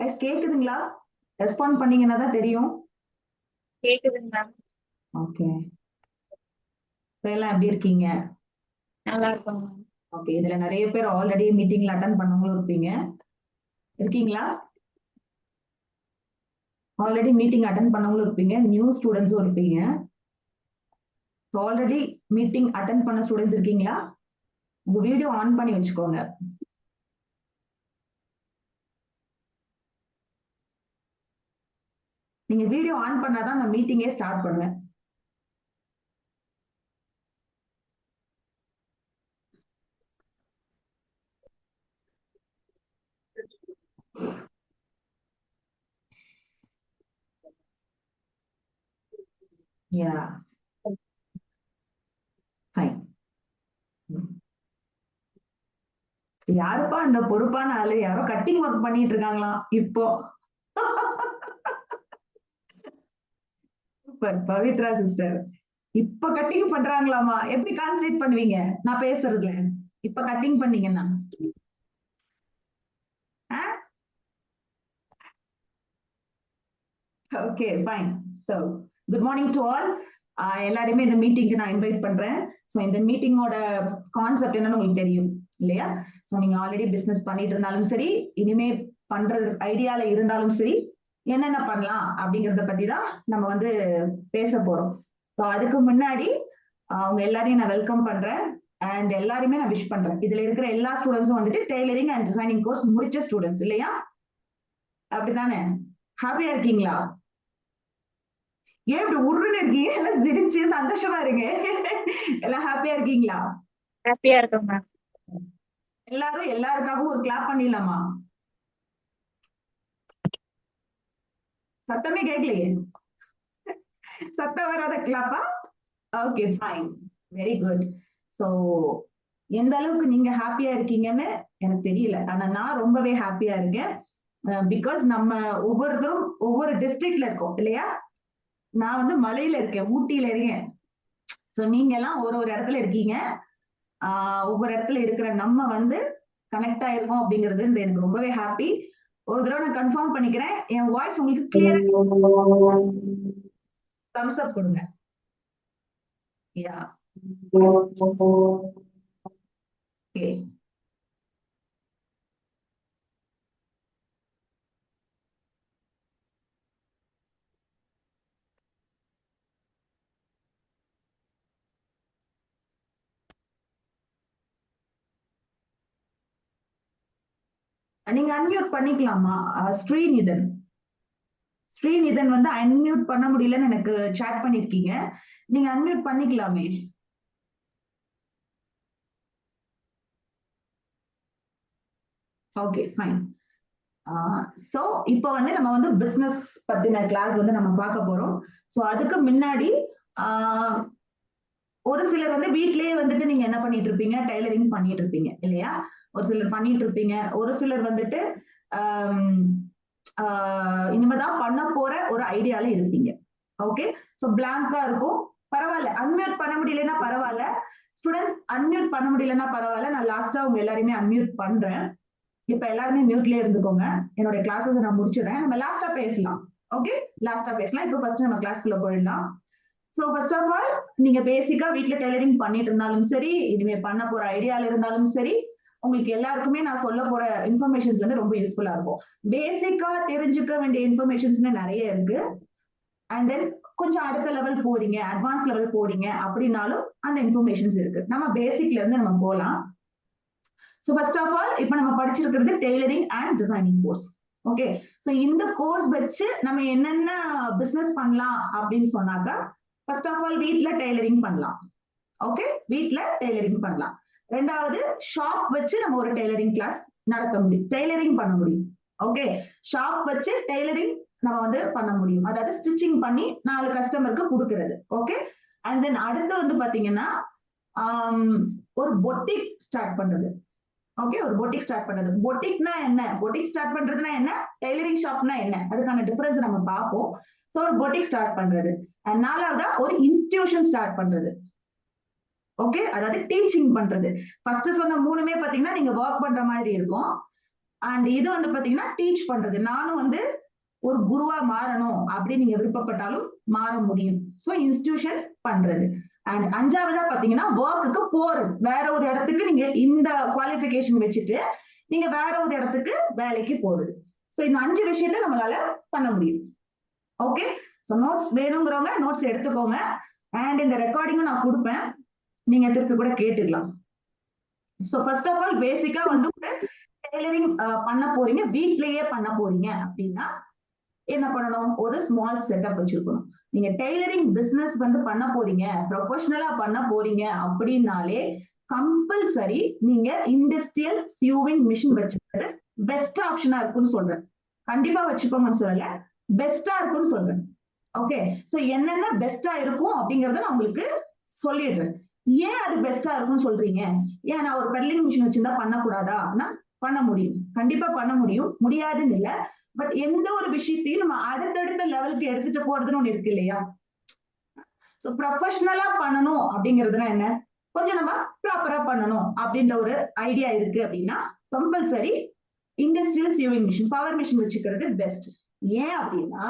Guys கேக்குதுங்களா? Respond பண்ணீங்கன்னா தான் தெரியும். கேக்குதுங்க மேம். ஓகே. எல்லாம் எப்படி இருக்கீங்க? நல்லா இருக்கும் மேம். ஓகே. இதுல நிறைய பேர் ஆல்ரெடி மீட்டிங்ல அட்டன் பண்ணவங்களும் இருப்பீங்க. இருக்கீங்களா? ஆல்ரெடி மீட்டிங் அட்டன் பண்ணவங்களும் இருப்பீங்க. நியூ ஸ்டூடெண்ட்ஸும் இருப்பீங்க. ஆல்ரெடி மீட்டிங் அட்டன் பண்ண ஸ்டூடெண்ட்ஸ் இருக்கீங்களா? உங்க வீடியோ ஆன் பண்ணி வச்சுக்கோங்க. நீங்க வீடியோ ஆன் பண்ணாதான் நான் மீட்டிங்கே ஸ்டார்ட் பண்ணுவேன். யா, ஃபைன். யாருப்பா அந்த பொறுப்பான ஆளு? யாரோ கட்டிங் ஒர்க் பண்ணிட்டு இருக்காங்களாம் இப்போ. Super Pavithra sister. இப்ப கட்டிங் பண்றாங்களாமா? எப்படி கான்சன்ட்ரேட் பண்ணுவீங்க நான் பேசுறதுல? இப்ப கட்டிங் பண்ணீங்கன்னா okay fine. So good morning to all. எல்லாருமே இந்த மீட்டிங்க்கு நான் இன்வைட் பண்றேன். ஸோ இந்த மீட்டிங்கோட கான்செப்ட் என்னன்னு உங்களுக்கு தெரியும் இல்லையா? ஸோ நீங்க ஆல்ரெடி பிசினஸ் பண்ணிட்டு இருந்தாலும் சரி, இனிமே பண்றது ஐடியால இருந்தாலும் சரி, என்னென்ன பண்ணலாம் அப்படிங்கறத பத்தி தான் நம்ம வந்து பேச போறோம். ஸோ அதுக்கு முன்னாடி அவங்க எல்லாரையும் நான் வெல்கம் பண்றேன் அண்ட் எல்லாருமே நான் விஷ் பண்றேன். இதுல இருக்கிற எல்லா ஸ்டூடெண்ட்ஸும் வந்துட்டு டெய்லரிங் அண்ட் டிசைனிங் கோர்ஸ் முடிச்ச ஸ்டூடெண்ட்ஸ் இல்லையா? அப்படித்தானே? ஹாப்பியா இருக்கீங்களா? ஏன் இப்படி உருன்னு இருக்கீங்க? எல்லாம் சிரிச்சு சந்தோஷமா இருங்க. எல்லாம் ஹாப்பியா இருக்கீங்களா? ஹாப்பியா இருக்கும் மேம். எல்லாரும் எல்லாருக்காகவும் ஒரு கிளாப் பண்ணிடலாமா? சத்தமே கேட்கலையே. சத்தம் வராத கிளாப்பா? Okay fine, very good. So எந்த அளவுக்கு நீங்க ஹாப்பியா இருக்கீங்கன்னு எனக்கு தெரியல, ஆனா நான் ரொம்பவே ஹாப்பியா இருக்கேன். பிகாஸ் நம்ம ஒவ்வொருத்தரும் ஒவ்வொரு டிஸ்ட்ரிக்ட்ல இருக்கோம் இல்லையா? நான் வந்து மலையில இருக்கேன், ஊட்டியில இருக்கேன். ஸோ நீங்க எல்லாம் ஒரு ஒரு இடத்துல இருக்கீங்க. ஒவ்வொரு இடத்துல இருக்கிற நம்ம வந்து கனெக்ட் ஆயிருக்கோம் அப்படிங்கிறது எனக்கு ரொம்பவே ஹாப்பி. ஒரு தடவை நான் கன்ஃபார்ம் பண்ணிக்கிறேன், என் வாய்ஸ் உங்களுக்கு கிளியரா? தம்ஸ் அப் கொடுங்க. யா, ஓகே. நீங்க அன்மியூட் பண்ணிக்கலாமா? ஸ்ரீநிதன். ஸ்ரீநிதன் வந்து அன்மியூட் பண்ண முடியலன்னு எனக்கு சாட் பண்ணிருக்கீங்க. நீங்க அன்மியூட் பண்ணிக்கலாமே. Okay fine. சோ இப்போ வந்து நம்ம வந்து பிசினஸ் பத்தின கிளாஸ் வந்து நம்ம பார்க்க போறோம். சோ அதுக்கு முன்னாடி ஒரு சிலர் வந்து வீட்லயே வந்துட்டு நீங்க என்ன பண்ணிட்டு இருப்பீங்க? டைலரிங் பண்ணிட்டு இருப்பீங்க இல்லையா? ஒரு சிலர் பண்ணிட்டு இருப்பீங்க. ஒரு சிலர் வந்துட்டு இனிமேதான் பண்ண போற ஒரு ஐடியால இருப்பீங்க. ஓகே. சோ பிளாங்கா இருக்கும். பரவாயில்ல, அன்மியூட் பண்ண முடியலன்னா பரவாயில்ல. ஸ்டூடெண்ட்ஸ் அன்மியூட் பண்ண முடியலன்னா பரவாயில்ல, நான் லாஸ்டா உங்க எல்லாரையுமே அன்மியூட் பண்றேன். இப்ப எல்லாருமே மியூட்லயே இருந்துக்கோங்க. என்னோட கிளாஸஸ் நான் முடிச்சிடுறேன், நம்ம லாஸ்டா பேசலாம். ஓகே, லாஸ்டா பேசலாம். இப்போ ஃபர்ஸ்ட் நம்ம கிளாஸ்க்குள்ள போயிடலாம். ஸோ ஃபர்ஸ்ட் ஆஃப் ஆல், நீங்க பேசிக்கா வீட்ல டெய்லரிங் பண்ணிட்டு இருந்தாலும் சரி, இனிமே பண்ண போற ஐடியால இருந்தாலும் சரி, உங்களுக்கு எல்லாருக்குமே நான் சொல்ல போற இன்ஃபர்மேஷன்ஸ் வந்து ரொம்ப யூஸ்ஃபுல்லா இருக்கும். பேசிக்கா தெரிஞ்சுக்க வேண்டிய இன்ஃபர்மேஷன்ஸ்னு நிறைய இருக்கு. அண்ட் தென் கொஞ்சம் அடுத்த லெவல் போறீங்க, அட்வான்ஸ் லெவல் போறீங்க அப்படின்னாலும் அந்த இன்ஃபர்மேஷன்ஸ் இருக்கு. நம்ம பேசிக்ல இருந்து நம்ம போலாம். ஸோ ஃபர்ஸ்ட் ஆஃப் ஆல், இப்போ நம்ம படிச்சிருக்கிறது tailoring and designing course. Okay. So இந்த கோர்ஸ் வச்சு நம்ம என்னென்ன பிசினஸ் பண்ணலாம் அப்படின்னு சொன்னாக்கா, ஃபர்ஸ்ட் ஆஃப் ஆல் வீட்ல டெய்லரிங் பண்ணலாம். ஓகே, வீட்ல டெய்லரிங் பண்ணலாம். ரெண்டாவது, ஷாப் வச்சு நம்ம ஒரு டெய்லரிங் கிளாஸ் நடத்த முடியும், டெய்லரிங் பண்ண முடியும். ஓகே, ஷாப் வச்சு டெய்லரிங் நம்ம வந்து பண்ண முடியும், அதாவது ஸ்டிச்சிங் பண்ணி 4 கஸ்டமருக்கு கொடுக்கறது. ஓகே. அண்ட் தென் அடுத்து வந்து பாத்தீங்கன்னா ஒரு பொட்டிக் ஸ்டார்ட் பண்றது. ஓகே, ஒரு பொட்டிக் ஸ்டார்ட் பண்றது. பொட்டிக்னா என்ன, பொட்டிக் ஸ்டார்ட் பண்றதுனா என்ன, டெய்லரிங் ஷாப்னா என்ன, அதுக்கான டிஃபரன்ஸ் நம்ம பார்ப்போம். ஸோ ஒரு பொட்டிக் ஸ்டார்ட் பண்றது. அண்ட் நாலாவதா ஒரு இன்ஸ்டிடியூஷன் ஸ்டார்ட் பண்றது. ஓகே, அதாவது டீச்சிங் பண்றது. ஃபர்ஸ்ட் சொன்ன மூணுமே பாத்தீங்கன்னா நீங்க ஒர்க் பண்ற மாதிரி இருக்கும். அண்ட் இது வந்து பாத்தீங்கன்னா டீச் பண்றது. நானும் வந்து ஒரு குருவா மாறணும் அப்படின்னு நீங்க விருப்பப்பட்டாலும் மாற முடியும். ஸோ இன்ஸ்டிடியூஷன் பண்றது. அண்ட் அஞ்சாவதா பாத்தீங்கன்னா ஒர்க்குக்கு போறது. வேற ஒரு இடத்துக்கு நீங்க இந்த குவாலிஃபிகேஷன் வச்சுட்டு நீங்க வேற ஒரு இடத்துக்கு வேலைக்கு போறது. ஸோ இந்த 5 விஷயத்த நம்மளால பண்ண முடியும். ஓகே, ஸோ நோட்ஸ் வேணுங்கிறவங்க நோட்ஸ் எடுத்துக்கோங்க. அண்ட் இந்த ரெக்கார்டிங்கும் நான் கொடுப்பேன், நீங்க திருப்பி கூட கேட்டுக்கலாம். ஸோ ஃபர்ஸ்ட் ஆஃப் ஆல் பேசிக்கா வந்து டெய்லரிங் பண்ண போறீங்க, வீட்லயே பண்ண போறீங்க அப்படின்னா என்ன பண்ணணும்? ஒரு ஸ்மால் செட்டப் வச்சிருக்கணும். நீங்க டெய்லரிங் பிசினஸ் வந்து பண்ண போறீங்க, ப்ரொஃபஷனலா பண்ண போறீங்க அப்படின்னாலே கம்பல்சரி நீங்க இண்டஸ்ட்ரியல் சியூவிங் மிஷின் வச்சுக்கிறது பெஸ்ட் ஆப்ஷனா இருக்குன்னு சொல்றேன். கண்டிப்பா வச்சுக்கோங்கன்னு சொல்லல, பெஸ்டா இருக்குன்னு சொல்றேன். ஓகே, சோ என்னென்ன பெஸ்டா இருக்கும் அப்படிங்கறத நான் உங்களுக்கு சொல்லிடுறேன். ஏன் அது பெஸ்டா இருக்கும்னு சொல்றீங்க? ஏன் நான் ஒரு பெட்லிங் மிஷின் வச்சிருந்தா பண்ணக்கூடாதா? பண்ண முடியும், கண்டிப்பா பண்ண முடியும், முடியாதுன்னு இல்ல. பட் எந்த ஒரு விஷயத்தையும் நம்ம அடுத்தடுத்த லெவலுக்கு எடுத்துட்டு போறதுன்னு ஒண்ணு இருக்கு இல்லையா? சோ ப்ரொஃபஷனலா பண்ணணும் அப்படிங்கிறதுனா என்ன? கொஞ்சம் நம்ம ப்ராப்பரா பண்ணணும் அப்படின்ற ஒரு ஐடியா இருக்கு அப்படின்னா compulsory industrial sewing machine, power machine வச்சுக்கிறது பெஸ்ட். ஏன் அப்படின்னா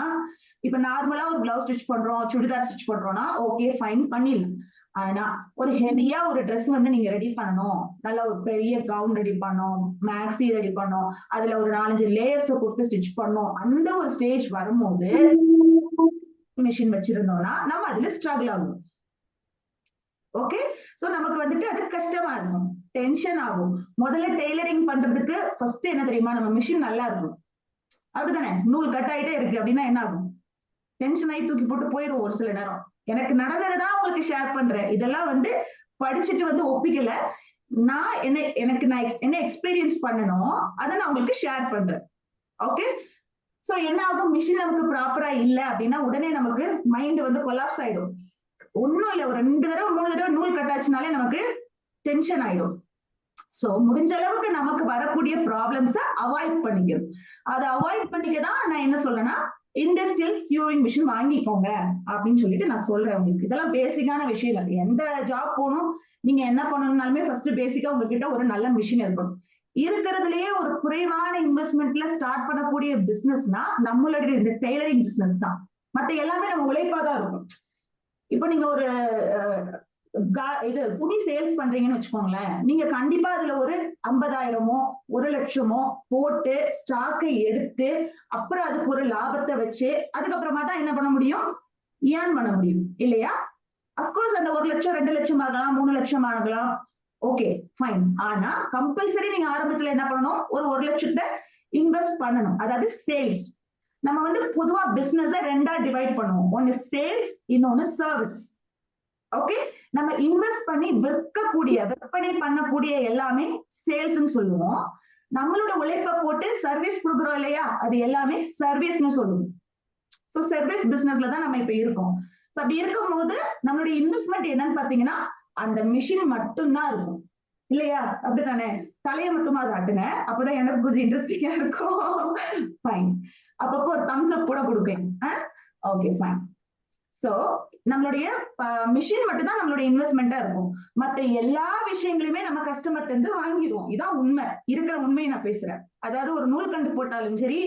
இப்ப நார்மலா ஒரு பிளவுஸ் ஸ்டிச் பண்றோம், சுடிதார் ஸ்டிச் பண்றோம்னா ஓகே ஃபைன் பண்ணிடலாம். ஆனா ஒரு ஹெவியா ஒரு ட்ரெஸ் வந்து நீங்க ரெடி பண்ணணும், நல்ல ஒரு பெரிய கவுன் ரெடி பண்ணணும், மேக்ஸி ரெடி பண்ணணும், அதுல ஒரு 4-5 லேயர்ஸ் கொடுத்து ஸ்டிச் பண்ணணும், அந்த ஒரு ஸ்டேஜ் வரும்போது மிஷின் வச்சிருந்தோம்னா நம்ம அதுல ஸ்ட்ரகிள் ஆகும். ஓகே, சோ நமக்கு வந்துட்டு அது கஷ்டமா இருக்கும், டென்ஷன் ஆகும். முதல்ல டெய்லரிங் பண்றதுக்கு ஃபர்ஸ்ட் என்ன தெரியுமா? நம்ம மிஷின் நல்லா இருக்கும், அப்படித்தானே? நூல் கட் ஆயிட்டே இருக்கு அப்படின்னா என்ன ஆகும்? டென்ஷன் ஆகி தூக்கி போட்டு போயிடும் ஒரு சில நேரம். எனக்கு நடந்ததுதான் உங்களுக்கு ஷேர் பண்றேன். இதெல்லாம் வந்து படிச்சுட்டு வந்து ஒப்பிக்கல, நான் என்ன எக்ஸ்பீரியன்ஸ் பண்ணணும் அதை நான் உங்களுக்கு ஷேர் பண்றேன். ஓகே, சோ என்ன ஆகும்? மிஷின் நமக்கு ப்ராப்பரா இல்ல அப்படின்னா உடனே நமக்கு மைண்ட் வந்து கொலாப்ஸ் ஆயிடும். ஒண்ணும் இல்ல, ஒரு 2 தடவை 3 தடவை நூல் கட்டாச்சுனாலே நமக்கு டென்ஷன் ஆயிடும். சோ முடிஞ்ச அளவுக்கு நமக்கு வரக்கூடிய ப்ராப்ளம்ஸ அவாய்ட் பண்ணிக்கணும். அதை அவாய்ட் பண்ணிக்க தான் நான் என்ன சொல்றேன்னா இண்டஸ்ட்ரியல் சியூவிங் மிஷின் வாங்கிக்கோங்க அப்படின்னு சொல்லிட்டு நான் சொல்றேன் உங்களுக்கு. இதெல்லாம் பேசிக்கான விஷயம். எந்த ஜாப் போகணும், நீங்க என்ன பண்ணணும்னாலுமே ஃபர்ஸ்ட் பேசிக்கா உங்ககிட்ட ஒரு நல்ல மிஷின் இருக்கணும். இருக்கிறதுலயே ஒரு குறைவான இன்வெஸ்ட்மெண்ட்ல ஸ்டார்ட் பண்ணக்கூடிய பிசினஸ்னா நம்மளுடைய இந்த டெய்லரிங் பிசினஸ் தான். மத்த எல்லாமே நம்ம உழைப்பாதான் இருக்கும். இப்போ நீங்க ஒரு இது துணி சேல்ஸ் பண்றீங்கன்னு வச்சுக்கோங்களேன், நீங்க கண்டிப்பா அதுல ஒரு 50,000மோ 1,00,000மோ போட்டு ஸ்டாக்கை எடுத்து அப்புறம் அதுக்கு ஒரு லாபத்தை வச்சு அதுக்கப்புறமா தான் என்ன பண்ண முடியும்? ஏர்ன் பண்ண முடியும் இல்லையா? அப்கோர்ஸ் அந்த 1,00,000 2,00,000 ஆகலாம், 3,00,000 ஆகலாம், ஓகே ஃபைன். ஆனா கம்பல்சரி நீங்க ஆரம்பத்துல என்ன பண்ணணும்? ஒரு 1,00,000 இன்வெஸ்ட் பண்ணணும். அதாவது சேல்ஸ். நம்ம வந்து பொதுவா பிசினஸ் 2ஆ டிவைட் பண்ணுவோம். ஒன்னு சேல்ஸ், இன்னொன்னு சர்வீஸ். ஓகே, நம்ம இன்வெஸ்ட் பண்ணி விற்பனை பண்ணக்கூடிய எல்லாமே சேல்ஸ்ன்னு சொல்லுவோம். நம்மளோட உழைப்பை போட்டு சர்வீஸ் கொடுக்குறோம் இல்லையா, அது எல்லாமே சர்வீஸ்னு சொல்லுவோம். ஸோ சர்வீஸ் பிசினஸ்ல தான் நம்ம இப்ப இருக்கோம். அப்படி இருக்கும்போது நம்மளுடைய இன்வெஸ்ட்மெண்ட் என்னன்னு பாத்தீங்கன்னா அந்த மிஷின் மட்டும்தான் இருக்கும் இல்லையா? அப்படித்தானே? தலையை மட்டுமா காட்டுங்க, அப்பதான் எனக்கு கொஞ்சம் இன்ட்ரெஸ்டிங்கா இருக்கும். ஃபைன், அப்பப்போ ஒரு தம்ஸ் அப் கூட கொடுப்பேன். Okay fine. சோ நம்மளுடைய மிஷின் மட்டும் தான் நம்மளுடைய இன்வெஸ்ட்மெண்டா இருக்கும். மத்த எல்லா விஷயங்களுமே நம்ம கஸ்டமர்ட்ட இருந்து வாங்கிடுவோம். இதான் உண்மை, இருக்கிற உண்மையை நான் பேசுறேன். அதாவது ஒரு நூல் கண்டு போட்டாலும் சரி,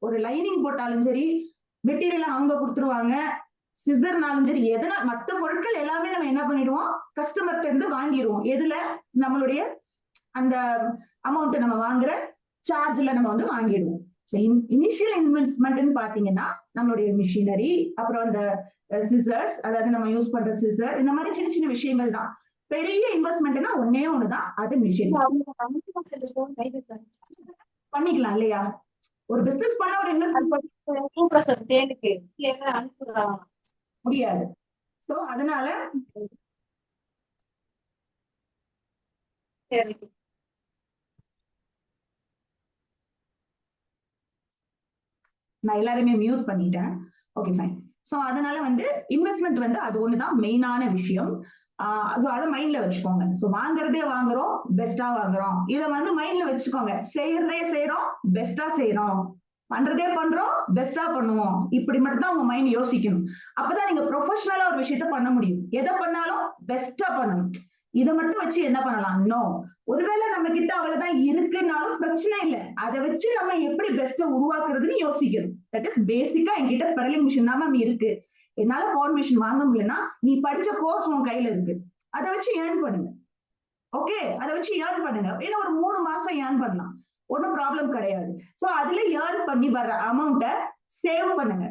ஒரு லைனிங் போட்டாலும் சரி, மெட்டீரியல் அவங்க கொடுத்துருவாங்க, சிசர்னாலும் சரி, எதனா மத்த பொருட்கள் எல்லாமே நம்ம என்ன பண்ணிடுவோம்? கஸ்டமர்ட்ட இருந்து வாங்கிடுவோம். எதுல? நம்மளுடைய அந்த அமௌண்ட் நம்ம வாங்குற சார்ஜ்ல நம்ம வந்து வாங்கிடுவோம். இனிஷியல் இன்வெஸ்ட்மெண்ட்னு பாத்தீங்கன்னா நம்மளுடைய மிஷினரி, அப்புறம் அந்த சிசர்ஸ், அதாவது நம்ம யூஸ் பண்ற சிசர், இந்த மாதிரி சின்ன சின்ன விஷயங்கள் தான். பெரிய இன்வெஸ்ட்மெண்ட்னா ஒன்னே ஒண்ணுதான், அது மிஷின். பண்ணிக்கலாம் இல்லையா? ஒரு பிசினஸ் பண்ண ஒரு இன்வெஸ்ட்மெண்ட் முடியாது. சோ அதனால நான் எல்லாருமே மியூட் பண்ணிட்டேன். Okay fine. சோ அதனால வந்து இன்வெஸ்ட்மெண்ட் வந்து அது ஒண்ணுதான் மெயினான விஷயம். சோ அதை மைண்ட்ல வச்சுக்கோங்க. சோ வாங்குறதே வாங்குறோம், பெஸ்டா வாங்குறோம், இதை வந்து மைண்ட்ல வச்சுக்கோங்க. செய்யறதே செய்யறோம், பெஸ்டா செய்யறோம், பண்றதே பண்றோம், பெஸ்டா பண்ணுவோம், இப்படி மட்டும் தான் உங்க மைண்ட் யோசிக்கணும். அப்பதான் நீங்க ப்ரொஃபஷனலா ஒரு விஷயத்த பண்ண முடியும். எதை பண்ணாலும் பெஸ்டா பண்ணணும். இதை மட்டும் வச்சு என்ன பண்ணலாம்? நோ. ஒருவேளை நம்ம கிட்ட அவ்வளவுதான் இருக்குன்னாலும் பிரச்சனை இல்லை. அதை வச்சு நம்ம எப்படி பெஸ்ட்டை உருவாக்குறதுன்னு யோசிக்கணும். தட் இஸ் பேசிக்கா என்கிட்ட பெடலிங் மிஷின் தான் மேம் இருக்கு, என்னால பவர் மிஷின் வாங்க முடியலன்னா நீ படிச்ச கோர்ஸ் உன் கையில இருக்கு, அதை வச்சு ஏர்ன் பண்ணுங்க. ஓகே, அதை வச்சு ஏர்ன் பண்ணுங்க. ஏன்னா ஒரு 3 மாசம் ஏர்ன் பண்ணலாம், ஒன்றும் ப்ராப்ளம் கிடையாது. சோ அதுல ஏர்ன் பண்ணி வர்ற அமௌண்ட்டை சேவ் பண்ணுங்க.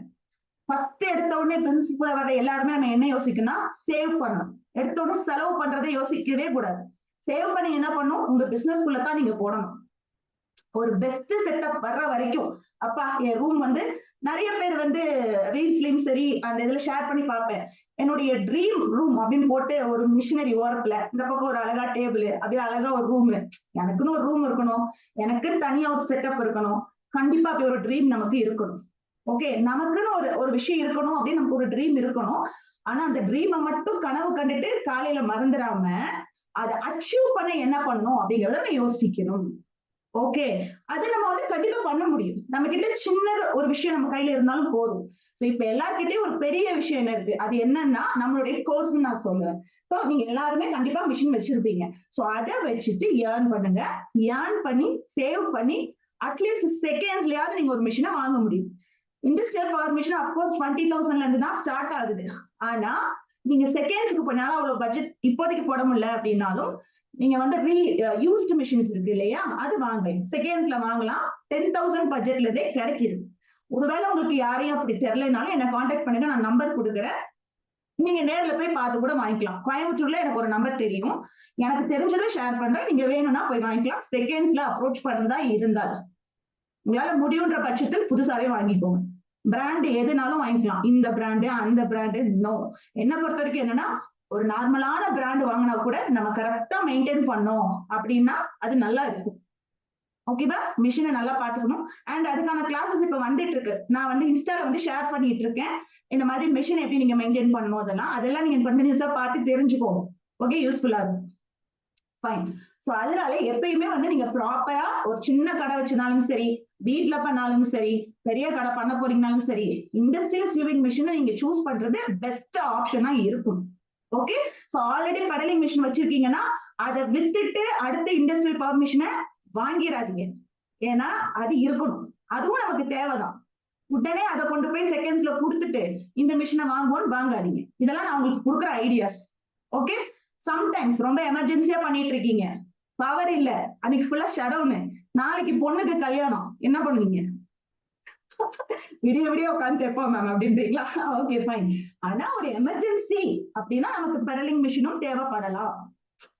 ஃபர்ஸ்ட் எடுத்த உடனே பிசினஸ் குள்ள வர எல்லாருமே நம்ம என்ன யோசிக்கணும்? சேவ் பண்ணணும். எடுத்த உடனே செலவு பண்றதை யோசிக்கவே கூடாது. சேவ் பண்ணி என்ன பண்ணும்? உங்க பிசினஸ் குள்ள தான் நீங்க போடணும். ஒரு பெஸ்ட் செட்டப் வர்ற வரைக்கும். அப்பா என் ரூம் வந்து நிறைய பேர் வந்து ரீல்ஸ்லயும் சரி அந்த இதுல ஷேர் பண்ணி பார்ப்பேன். என்னுடைய ட்ரீம் ரூம் அப்படின்னு போட்டு ஒரு மிஷினரி ஓரத்துல இந்த பக்கம் ஒரு அழகா டேபிள், அப்படியே அழகா ஒரு ரூம். எனக்குன்னு ஒரு ரூம் இருக்கணும், எனக்கு தனியா ஒரு செட்டப் இருக்கணும். கண்டிப்பா அப்படி ஒரு ட்ரீம் நமக்கு இருக்கணும். ஓகே, நமக்குன்னு ஒரு விஷயம் இருக்கணும் அப்படின்னு நமக்கு ஒரு ட்ரீம் இருக்கணும். ஆனா அந்த ட்ரீமை மட்டும் கனவு கண்டுட்டு காலையில மறந்துடாம அதை அச்சீவ் பண்ண என்ன பண்ணணும் அப்படிங்கறத நம்ம யோசிக்கணும். ஓகே, அது நம்ம வந்து கண்டிப்பா பண்ண முடியும். நம்ம கிட்ட சின்ன ஒரு விஷயம் நம்ம கையில இருந்தாலும் போதும். சோ இப்ப எல்லார்கிட்டயும் ஒரு பெரிய விஷயம் என்ன இருக்கு? அது என்னன்னா நம்மளுடைய கோர்ஸ் நான் சொல்லுவேன். சோ நீங்க எல்லாருமே கண்டிப்பா மிஷின் வச்சிருப்பீங்க. சோ அதை வச்சுட்டு ஏர்ன் பண்ணுங்க. ஏர்ன் பண்ணி சேவ் பண்ணி அட்லீஸ்ட் செகண்ட்ஸ்லயாவது நீங்க ஒரு மிஷினை வாங்க முடியும். இண்டஸ்ட்ரியல் பவர் மிஷின் அப்கோர்ஸ் 20,000ல இருந்து தான் ஸ்டார்ட் ஆகுது. ஆனா நீங்க செகண்ட்ஸ்க்கு பண்ணாலும் அவ்வளவு பட்ஜெட் இப்போதைக்கு போட முடியல அப்படின்னாலும் நீங்க வந்து யூஸ்டு மிஷின்ஸ் இருக்கு இல்லையா, அது வாங்கலாம். செகண்ட்ஸ்ல வாங்கலாம். 10,000 பட்ஜெட்ல கிடைக்குது. ஒருவேளை உங்களுக்கு யாரையும் அப்படி தெரியலனாலும் என்ன கான்டாக்ட் பண்ணுங்க, நான் நம்பர் கொடுக்குறேன். நீங்க நேர்ல போய் பார்த்து கூட வாங்கிக்கலாம். கோயம்புத்தூர்ல எனக்கு ஒரு நம்பர் தெரியும், எனக்கு தெரிஞ்சதை ஷேர் பண்றேன். நீங்க வேணும்னா போய் வாங்கிக்கலாம். செகண்ட்ஸ்ல அப்ரோச் பண்றதா இருந்தால் உங்களால முடியுன்ற பட்சத்தில் புதுசாவே வாங்கிக்கோங்க. பிராண்ட் எதுனாலும் வாங்கிக்கலாம், இந்த பிராண்டு அந்த பிராண்டு நோ. என்ன பொறுத்த வரைக்கும் என்னன்னா ஒரு நார்மலான பிராண்ட் வாங்கினா கூட நம்ம கரெக்டா மெயின்டைன் பண்ணோம் அப்படின்னா அது நல்லா இருக்கும். ஓகேவா? மிஷினை நல்லா பாத்துக்கணும். அண்ட் அதுக்கான கிளாஸஸ் இப்ப வந்துட்டு இருக்கு. நான் வந்து இன்ஸ்டால வந்து ஷேர் பண்ணிட்டு இருக்கேன். இந்த மாதிரி மிஷின் எப்படி நீங்க மெயின்டைன் பண்ணணும் அதெல்லாம் நீங்க கண்டினியூஸா பார்த்து தெரிஞ்சுக்கோங்க. ஓகே, யூஸ்ஃபுல்லா இருக்கும். ஃபைன். சோ அதனால எப்பயுமே வந்து நீங்க ப்ராப்பரா ஒரு சின்ன கடை வச்சிருந்தாலும் சரி, வீட்ல பண்ணாலும் சரி, பெரிய கடை பண்ண போறீங்கனாலும் சரி, இண்டஸ்ட்ரியல் ஸ்விமிங் மிஷினை நீங்க சூஸ் பண்றது பெஸ்ட் ஆப்ஷனா இருக்கும். Okay, so already pedalling machine வச்சிருக்கீங்கன்னா அதை வித்துட்டு அடுத்த இண்டஸ்ட்ரியல் பவர் மிஷினை வாங்கிடாதீங்க. ஏன்னா அது இருக்கணும், அதுவும் நமக்கு தேவைதான். உடனே அதை கொண்டு போய் செகண்ட்ஸ்ல கொடுத்துட்டு இந்த மிஷினை வாங்குவோம்னு வாங்காதீங்க. இதெல்லாம் நான் உங்களுக்கு கொடுக்குற ஐடியாஸ். ஓகே, சம்டைம்ஸ் ரொம்ப எமர்ஜென்சியா பண்ணிட்டு இருக்கீங்க, பவர் இல்ல, அன்னைக்கு ஃபுல்லா ஷடவுன், நாளைக்கு பொண்ணுக்கு கல்யாணம், என்ன பண்ணுவீங்க? விடிய விடிய உட்காந்து தெப்போம் மேம் அப்படின்றீங்களா? Okay fine. ஆனா ஒரு எமர்ஜென்சி அப்படின்னா நமக்கு பெடலிங் மிஷினும் தேவைப்படலாம்.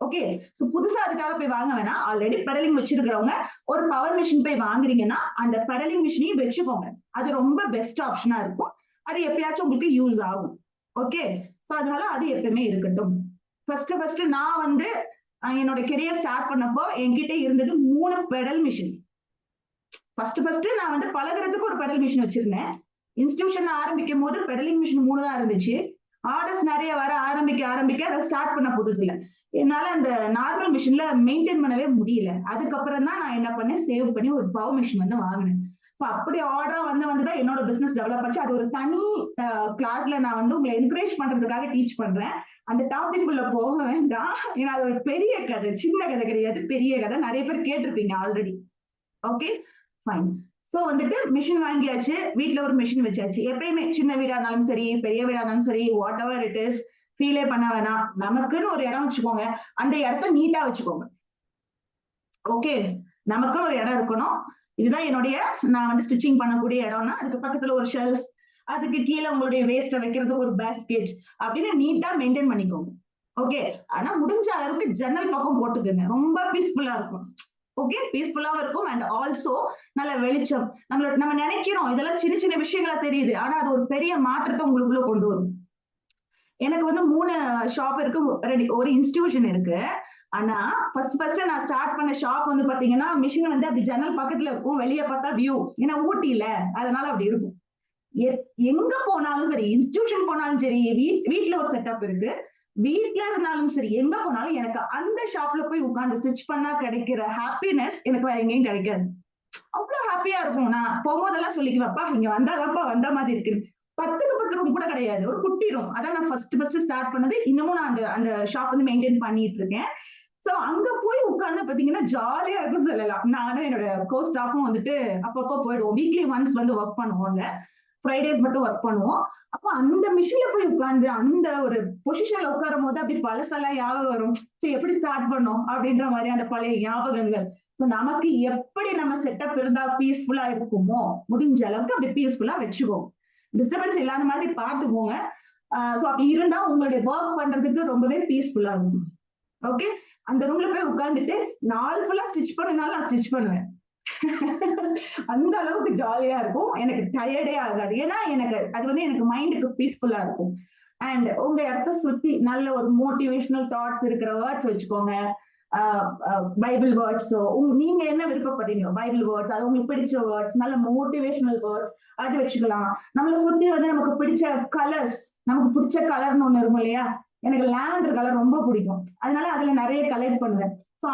ஓகே, சோ புதுசா அதுக்காக போய் வாங்க வேணாம். ஆல்ரெடி பெடலிங் வச்சிருக்கிறவங்க ஒரு பவர் மிஷின் போய் வாங்குறீங்கன்னா அந்த பெடலிங் மிஷினையும் வச்சுக்கோங்க. அது ரொம்ப பெஸ்ட் ஆப்ஷனா இருக்கும். அது எப்பயாச்சும் உங்களுக்கு யூஸ் ஆகும். ஓகே, சோ அதனால அது எப்பவுமே இருக்கட்டும். ஃபர்ஸ்ட் நான் வந்து என்னோட கெரியர் ஸ்டார்ட் பண்ணப்போ என்கிட்ட இருந்தது 3 பெடல் மிஷின். ஃபர்ஸ்ட் நான் வந்து பழகுறதுக்கு ஒரு பெடல் மிஷின் வச்சிருந்தேன். இன்ஸ்டிடியூஷன்ல ஆரம்பிக்கும் போது பெடலிங் மிஷின் 3 தான் இருந்துச்சு. ஆர்டர்ஸ் நிறைய வர ஆரம்பிக்க அதை ஸ்டார்ட் பண்ண புதுசுல என்னால அந்த நார்மல் மிஷின்ல மெயின்டைன் பண்ணவே முடியல. அதுக்கப்புறம் தான் நான் என்ன பண்ணேன், சேவ் பண்ணி ஒரு பவர் மிஷின் வந்து வாங்கினேன். அப்படி ஆர்டரா வந்துதான் என்னோட பிசினஸ் டெவலப் ஆச்சு. அது ஒரு தனி கிளாஸ்ல நான் வந்து உங்களை என்கரேஜ் பண்றதுக்காக டீச் பண்றேன். அந்த டாபிக் உள்ள போக வேண்டாம். ஏன்னா அது ஒரு பெரிய கதை, சின்ன கதை கிடையாது, பெரிய கதை. நிறைய பேர் கேட்டிருப்பீங்க ஆல்ரெடி. Okay fine. சோ வந்துட்டு மிஷின் வாங்கியாச்சு, வீட்டுல ஒரு மிஷின் வச்சாச்சு. எப்பயுமே சின்ன வீடா இருந்தாலும் சரி, பெரிய வீடா இருந்தாலும் சரி, வாட் எவர் இட் இஸ், ஃபீலே பண்ண வேணாம். நமக்குன்னு ஒரு இடம் வச்சுக்கோங்க, அந்த இடத்த நீட்டா வச்சுக்கோங்க. ஓகே, நமக்குன்னு ஒரு இடம் இருக்கணும். இதுதான் என்னுடைய நான் வந்து ஸ்டிச்சிங் பண்ணக்கூடிய இடம்னா அதுக்கு பக்கத்துல ஒரு ஷெல்ஃப், அதுக்கு கீழே உங்களுடைய வேஸ்ட்டை வைக்கிறதுக்கு ஒரு பேஸ்கெட் அப்படின்னு நீட்டா மெயின்டைன் பண்ணிக்கோங்க. ஓகே, ஆனா முடிஞ்ச அளவுக்கு ஜன்னல் பக்கம் போட்டுக்கோங்க, ரொம்ப பீஸ்ஃபுல்லா இருக்கும். ஓகே, பீஸ்ஃபுல்லாவும் இருக்கும். அண்ட் ஆல்சோ நல்ல வெளிச்சம். நம்ம நினைக்கிறோம் இதெல்லாம் சின்ன சின்ன விஷயங்களா தெரியுது, ஆனா அது ஒரு பெரிய மாற்றத்தை உங்களுக்குள்ள கொண்டு வரும். எனக்கு வந்து 3 ஷாப் இருக்கு, ஒரு இன்ஸ்டிடியூஷன் இருக்கு. ஆனா ஃபர்ஸ்ட் நான் ஸ்டார்ட் பண்ண ஷாப் வந்து பாத்தீங்கன்னா மிஷின் வந்து அப்படி ஜன்னல் பக்கத்துல இருக்கும், வெளியே பார்த்தா வியூ. ஏன்னா ஊட்டியில அதனால அப்படி இருக்கும். எங்க போனாலும் சரி, இன்ஸ்டிடியூஷன் போனாலும் சரி, வீட்டுல ஒரு செட்டப் இருக்கு, வீட்டுல இருந்தாலும் சரி, எங்க போனாலும் எனக்கு அந்த ஷாப்ல போய் உட்கார்ந்து ஸ்டிச் பண்ணா கிடைக்கிற ஹாப்பினஸ் எனக்கு வேற எங்கேயும் கிடைக்காது. அவ்வளவு ஹாப்பியா இருக்கும். நான் போகும்போதெல்லாம் சொல்லிக்குவேன்ப்பா, இங்க வந்தாதான்ப்பா வந்த மாதிரி இருக்கு. 10க்கு 10 ரூம் கூட கிடையாது. ஒரு குட்டி ரூம். அதான் நான் ஃபர்ஸ்ட் ஸ்டார்ட் பண்ணது. இன்னமும் நான் அந்த அந்த ஷாப் வந்து மெயின்டெயின் பண்ணிட்டு இருக்கேன். சோ அங்க போய் உட்கார்ந்து பாத்தீங்கன்னா ஜாலியா இருக்கும் சொல்லலாம். நானும் என்னோட கோ ஸ்டாஃபும் வந்துட்டு அப்பப்போ போயிடுவோம். வீக்லி ஒன்ஸ் வந்து ஒர்க் பண்ணுவோங்க. ஃப்ரைடேஸ் மட்டும் ஒர்க் பண்ணுவோம். அப்ப அந்த மிஷின்ல போய் உட்கார்ந்து அந்த ஒரு பொசிஷன்ல உட்காரும் போது அப்படி பழசெல்லாம் ஞாபகம் வரும். சரி எப்படி ஸ்டார்ட் பண்ணோம் அப்படின்ற மாதிரி அந்த பழைய ஞாபகங்கள். சோ நமக்கு எப்படி நம்ம செட்டப் இருந்தா பீஸ்ஃபுல்லா இருக்குமோ முடிஞ்ச அளவுக்கு அப்படி பீஸ்ஃபுல்லா வச்சுக்கோங்க. டிஸ்டர்பன்ஸ் இல்லாத மாதிரி பார்த்துக்கோங்க. சோ அப்படி இருந்தா உங்களுடைய ஒர்க் பண்றதுக்கு ரொம்பவே பீஸ்ஃபுல்லா இருக்கும். ஓகே, அந்த ரூம்ல போய் உட்கார்ந்துட்டு நாள் ஃபுல்லா ஸ்டிச் பண்ணனால நான் ஸ்டிச் பண்ணுவேன். அந்த அளவுக்கு ஜாலியா இருக்கும். எனக்கு டயர்டே ஆகாது. ஏன்னா எனக்கு அது வந்து எனக்கு மைண்டுக்கு பீஸ்ஃபுல்லா இருக்கும். அண்ட் உங்க இடத்த சுத்தி நல்ல ஒரு மோட்டிவேஷனல் தாட்ஸ் இருக்கிற வேர்ட்ஸ் வச்சுக்கோங்க. பைபிள் வேர்ட்ஸோ நீங்க என்ன விருப்பப்படுறீங்க பைபிள் வேர்ட்ஸ், அது உங்களுக்கு பிடிச்ச வேர்ட்ஸ், நல்ல மோட்டிவேஷனல் வேர்ட்ஸ் அது வச்சுக்கலாம். நம்மளை சுத்தி வந்து நமக்கு பிடிச்ச கலர்ஸ், நமக்கு பிடிச்ச கலர்னு ஒண்ணு இருக்கும் இல்லையா? எனக்கு லாவெண்டர் கலர் ரொம்ப பிடிக்கும். அதனால அதுல நிறைய கலெக்ட் பண்ணுவேன். சோ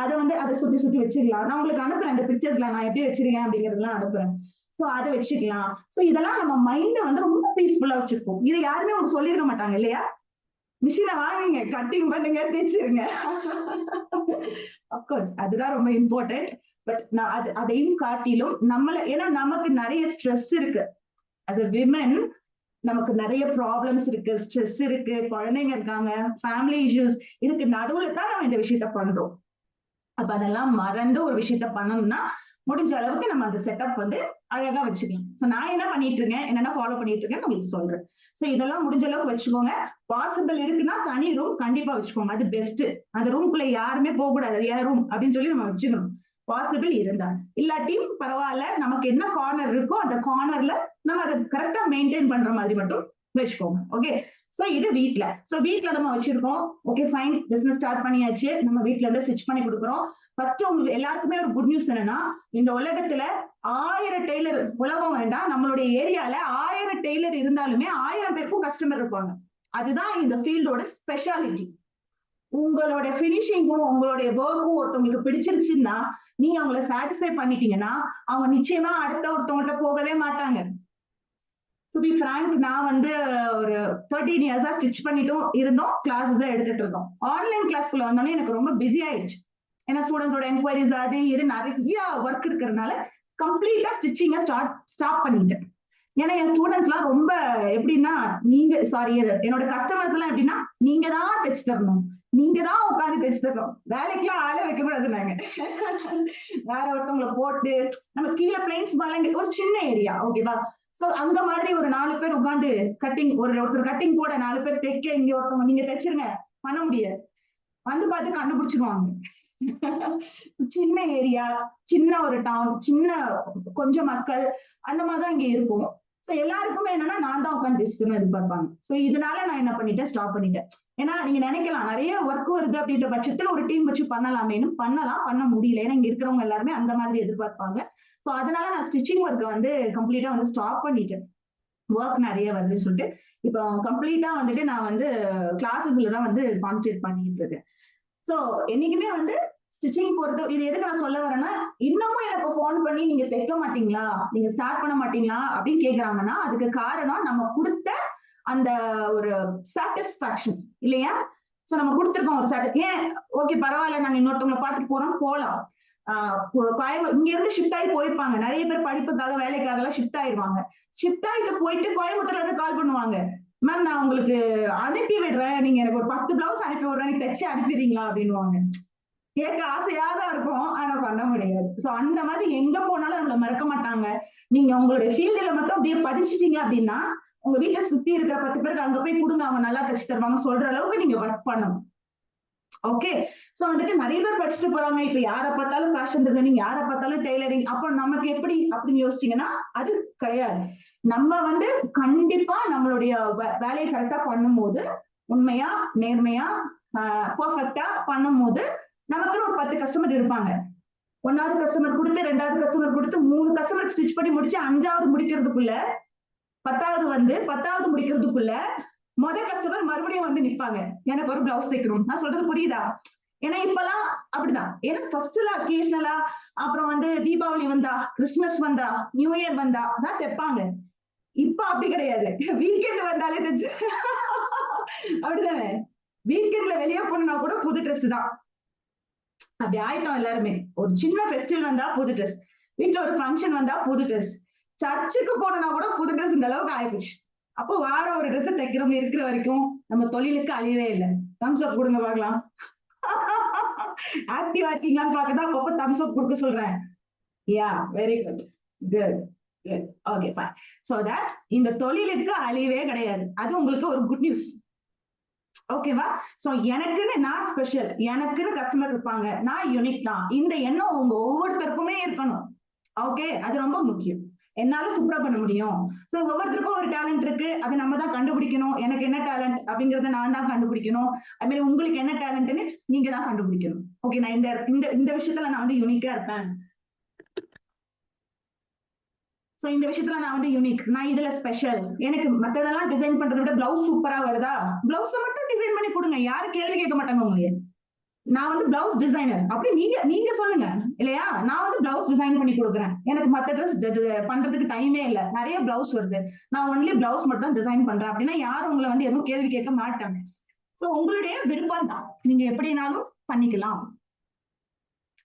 அதை வந்து அதை சுத்தி சுத்தி வச்சுக்கலாம். நான் உங்களுக்கு அனுப்புறேன் அந்த பிக்சர்ஸ்ல நான் எப்படி வச்சிருக்கேன் அப்படிங்கறதெல்லாம் அனுப்புறேன். சோ அதை வச்சுக்கலாம். சோ இதெல்லாம் நம்ம மைண்ட வந்து ரொம்ப பீஸ்ஃபுல்லா வச்சிருக்கோம். இதை யாருமே உங்களுக்கு சொல்லியிருக்க மாட்டாங்க இல்லையா? மிஷினை வாங்குங்க, கட்டிங் பண்ணுங்க, தைச்சிருங்க. அப்கோர்ஸ் அதுதான் ரொம்ப இம்பார்ட்டன்ட். பட் நான் அதையும் காட்டிலும் ஏன்னா நமக்கு நிறைய ஸ்ட்ரெஸ் இருக்கு. அஸ் அ விமன் நமக்கு நிறைய ப்ராப்ளம்ஸ் இருக்கு, ஸ்ட்ரெஸ் இருக்கு, குழந்தைங்க இருக்காங்க, ஃபேமிலி இஷ்யூஸ் இதுக்கு நடுவுல தான் நம்ம இந்த விஷயத்த பண்றோம். அப்ப அதெல்லாம் மறந்து ஒரு விஷயத்த பண்ணணும்னா முடிஞ்ச அளவுக்கு நம்ம அந்த செட்டப் வந்து அழகா வச்சுக்கலாம். சோ நான் என்ன பண்ணிட்டு இருக்கேன், என்னென்ன ஃபாலோ பண்ணிட்டு இருக்கேன்னு உங்களுக்கு சொல்றேன். சோ இதெல்லாம் முடிஞ்ச அளவுக்கு வச்சுக்கோங்க. பாசிபிள் இருக்குன்னா தனி ரூம் கண்டிப்பா வச்சுக்கோங்க. அது பெஸ்ட். அந்த ரூம்குள்ள யாருமே போக கூடாது. அது ஏன் ரூம் அப்படின்னு சொல்லி நம்ம வச்சுக்கணும். பாசிபிள் இருந்தா. இல்லாட்டியும் பரவாயில்ல, நமக்கு என்ன கார்னர் இருக்கோ அந்த கார்னர்ல நம்ம அதை கரெக்டா மெயின்டைன் பண்ற மாதிரி மட்டும் வச்சுக்கோங்க. ஓகே, சோ இது வீட்ல நம்ம வச்சிருக்கோம். ஓகே ஃபைன், பிசினஸ் ஸ்டார்ட் பண்ணியாச்சு. நம்ம வீட்ல இருந்து ஸ்டிச் பண்ணி கொடுக்குறோம். ஃபர்ஸ்ட் உங்களுக்கு எல்லாருக்குமே ஒரு குட் நியூஸ் என்னன்னா, இந்த உலகத்துல 1000 டெய்லர், உலகம் வேண்டாம், நம்மளுடைய ஏரியால 1000 டெய்லர் இருந்தாலுமே 1000 பேருக்கும் கஸ்டமர் இருப்பாங்க. அதுதான் இந்த ஃபீல்டோட ஸ்பெஷாலிட்டி. உங்களோட பினிஷிங்கும் உங்களுடைய ஒர்க்கும் ஒருத்தவங்களுக்கு பிடிச்சிருச்சுன்னா, நீங்க அவங்கள சாட்டிஸ்ஃபை பண்ணிட்டீங்கன்னா அவங்க நிச்சயமா அடுத்த ஒருத்தவங்கள்ட்ட போகவே மாட்டாங்க. டு பி ஃப்ராங்க், நான் வந்து ஒரு 13 இயர்ஸா ஸ்டிச் பண்ணிட்டும் இருந்தோம், கிளாஸஸ் எடுத்துட்டு இருந்தோம். ஆன்லைன் கிளாஸ்க்குள்ள வந்தோடனே எனக்கு ரொம்ப பிஸி ஆயிடுச்சு. ஏன்னா ஸ்டூடெண்ட்ஸோட என்கொயரிஸ் அது இது நிறைய ஒர்க் இருக்கிறதுனால கம்ப்ளீட்டா ஸ்டிச்சிங்க ஸ்டாப் பண்ணிட்டேன். ஏன்னா என் ஸ்டூடெண்ட்ஸ் எல்லாம் ரொம்ப எப்படின்னா, என்னோட கஸ்டமர்ஸ் எல்லாம் எப்படின்னா, நீங்க தான் தைச்சு தரணும், நீங்க தான் உட்காந்து தைச்சு தரணும், வேலைக்கெல்லாம் ஆளே வைக்க கூடாது. நாங்க வேற ஒருத்தவங்களை போட்டு நம்ம கீழே பிளைன்ஸ் பாலங்க ஒரு சின்ன ஏரியா, ஓகேவா? சோ அந்த மாதிரி ஒரு 4 பேர் உட்காந்து கட்டிங், ஒருத்தர் கட்டிங் போட 4 பேர் தைக்க, இங்க ஒருத்தவங்க நீங்க தைச்சிருங்க பண்ண முடியாது. வந்து பார்த்து கண்டுபிடிச்சிருவாங்க. சின்ன ஏரியா, சின்ன ஒரு டவுன், சின்ன கொஞ்சம் மக்கள், அந்த மாதிரிதான் இங்க இருக்கும். சோ எல்லாருக்குமே என்னன்னா நான் தான் உட்காந்து தைச்சுக்கணும் எதிர்பார்ப்பாங்க. சோ இதனால நான் என்ன பண்ணிட்டேன், ஸ்டாப் பண்ணிட்டேன். ஏன்னா நீங்க நினைக்கலாம் நிறைய ஒர்க் வருது அப்படின்ற பட்சத்துல ஒரு டீம் வச்சு பண்ணலாமேனு, பண்ண முடியல. ஏன்னா இங்க இருக்கிறவங்க எல்லாருமே அந்த மாதிரி எதிர்பார்ப்பாங்க. சோ அதனால நான் ஸ்டிச்சிங் ஒர்க்கை வந்து கம்ப்ளீட்டா வந்து ஸ்டாப் பண்ணிட்டேன். ஒர்க் நிறைய வருதுன்னு சொல்லிட்டு இப்போ கம்ப்ளீட்டா வந்துட்டு நான் வந்து கிளாஸஸ்ல தான் வந்து கான்சென்ட்ரேட் பண்ணிட்டு இருக்கேன். சோ என்னைக்குமே வந்து ஸ்டிச்சிங் பொறுத்த இது எதுக்கு நான் சொல்ல வரேன்னா, இன்னமும் எனக்கு போன் பண்ணி நீங்க தைக்க மாட்டீங்களா, நீங்க ஸ்டார்ட் பண்ண மாட்டீங்களா அப்படின்னு கேக்குறாங்கன்னா, அதுக்கு காரணம் நம்ம கொடுத்த அந்த ஒரு சாட்டிஸ்பாக்சன் இல்லையா? சோ நம்ம கொடுத்துருக்கோம் ஒரு ஏன் ஓகே பரவாயில்ல, நாங்க இன்னொருத்தவங்களை பார்த்துட்டு போலாம். இங்க இருந்து ஷிஃப்ட் ஆகி போயிருப்பாங்க. நிறைய பேர் படிப்புக்காக வேலைக்காக எல்லாம் ஷிஃப்ட் ஆயிடுவாங்க. ஷிஃப்ட் ஆயிட்டு போயிட்டு கோயம்புத்தூர்ல இருந்து கால் பண்ணுவாங்க, மேம் நான் உங்களுக்கு அனுப்பி விடுறேன், நீங்க எனக்கு ஒரு 10 பிளவுஸ் அனுப்பி விடுறேன், நீங்க தைச்சு அனுப்பிடுறீங்களா அப்படின்னுவாங்க. கேட்க ஆசையா தான் இருக்கும், ஆனா பண்ண முடியாது. சோ அந்த மாதிரி எங்க போனாலும் நம்மள மறக்க மாட்டாங்க. நீங்க உங்களுடைய ஃபீல்டுல மட்டும் அப்படியே பதிச்சுட்டீங்க அப்படின்னா, உங்க வீட்டை சுத்தி இருக்கிற 10 பேருக்கு அங்க போய் கொடுங்க, அவங்க நல்லா தைச்சு தருவாங்க சொல்ற அளவுக்கு நீங்க ஒர்க் பண்ணணும். ஓகே, சோ வந்துட்டு நிறைய பேர் படிச்சுட்டு போறாங்க. இப்ப யாரை பார்த்தாலும் ஃபேஷன் டிசைனிங், யாரை பார்த்தாலும் டெய்லரிங், அப்ப நமக்கு எப்படி அப்படின்னு யோசிச்சீங்கன்னா அது கிடையாது. நம்ம வந்து கண்டிப்பா நம்மளுடைய வேலையை கரெக்டா பண்ணும்போது, உண்மையா நேர்மையா பர்ஃபெக்டா பண்ணும்போது நமக்குன்னு ஒரு 10 கஸ்டமர் இருப்பாங்க. 1வது கஸ்டமர் கொடுத்து, 2வது கஸ்டமர் கொடுத்து, 3 கஸ்டமருக்கு ஸ்டிச் பண்ணி முடிச்சு 5வது முடிக்கிறதுக்குள்ள, 10வது முடிக்கிறதுக்குள்ள கஸ்டமர் மறுபடியும் வந்து நிப்பாங்க, எனக்கு ஒரு பிளவுஸ் தைக்கணும். நான் சொல்றது புரியுதா? ஏன்னா இப்பெல்லாம் அப்படிதான். ஏன்னா ஃபர்ஸ்ட்ல அக்கேஷனலா, அப்புறம் வந்து தீபாவளி வந்தா, கிறிஸ்துமஸ் வந்தா, நியூ இயர் வந்தா தான் தைப்பாங்க. இப்ப அப்படி கிடையாது. வீக்கெண்ட் வந்தாலே தச்சு அப்படிதானே? வீக்கெண்ட்ல வெளியே போனா கூட புது ட்ரெஸ் தான். அப்படி ஆயிட்டோம் எல்லாருமே. ஒரு சின்ன ஃபெஸ்டிவல் வந்தா புது ட்ரெஸ், வீட்டுல ஒரு ஃபங்க்ஷன் வந்தா புது ட்ரெஸ், சர்ச்சுக்கு போனா கூட புது ட்ரெஸ் அளவுக்கு ஆயிப்போச்சு. அப்போ வாரம் ஒரு ட்ரெஸ் தைக்கிறவங்க இருக்கிற வரைக்கும் நம்ம தொழிலுக்கு அழியவே இல்லை. தம்ஸ் அப் கொடுங்க பார்க்கலாம். ஆக்டிவா இருக்கீங்களான்னு பார்க்கதான் அப்பப்போ தம்ஸ் அப் கொடுக்க சொல்றேன். Yeah, very good, good, okay fine. So that இந்த தொழிலுக்கு அழிவே கிடையாது. அது உங்களுக்கு ஒரு குட் நியூஸ். ஓகேவா? சோ எனக்குன்னு நான் ஸ்பெஷல், எனக்குன்னு கஸ்டமர் இருப்பாங்க, நான் யூனிக் தான். இந்த எண்ணம் உங்க ஒவ்வொருத்தருக்குமே இருக்கணும். ஓகே, அது ரொம்ப முக்கியம். என்னால சூப்பரா பண்ண முடியும். சோ ஒவ்வொருத்தருக்கும் ஒரு டேலண்ட் இருக்கு, அதை நம்ம தான் கண்டுபிடிக்கணும். எனக்கு என்ன டேலண்ட் அப்படிங்கறத நான் தான் கண்டுபிடிக்கணும். அது மாதிரி உங்களுக்கு என்ன டேலண்ட்னு நீங்க தான் கண்டுபிடிக்கணும். ஓகே, நான் இந்த இந்த இந்த விஷயத்துல நான் வந்து யூனிக்கா இருப்பேன். சோ இந்த விஷயத்துல நான் வந்து யூனிக், நான் இதுல ஸ்பெஷல். எனக்கு மத்ததெல்லாம் டிசைன் பண்றதை விட பிளவுஸ் சூப்பரா வருதா, பிளவுஸ் மட்டும் டிசைன் பண்ணி கொடுங்க. யாரும் கேள்வி கேட்க மாட்டாங்க உங்களை. நான் வந்து பிளவுஸ் டிசைனர் அப்படி நீங்க நீங்க சொல்லுங்க இல்லையா? நான் வந்து பிளவுஸ் டிசைன் பண்ணி கொடுக்குறேன். எனக்கு மத்த ட்ரெஸ் பண்றதுக்கு டைமே இல்ல, நிறைய பிளவுஸ் வருது, நான் ஒன்லி பிளவுஸ் மட்டும் டிசைன் பண்றேன் அப்படின்னா யாரும் உங்களை வந்து எதுவும் கேள்வி கேட்க மாட்டாங்க. சோ உங்களுடைய விருப்பம் தான், நீங்க எப்படினாலும் பண்ணிக்கலாம்.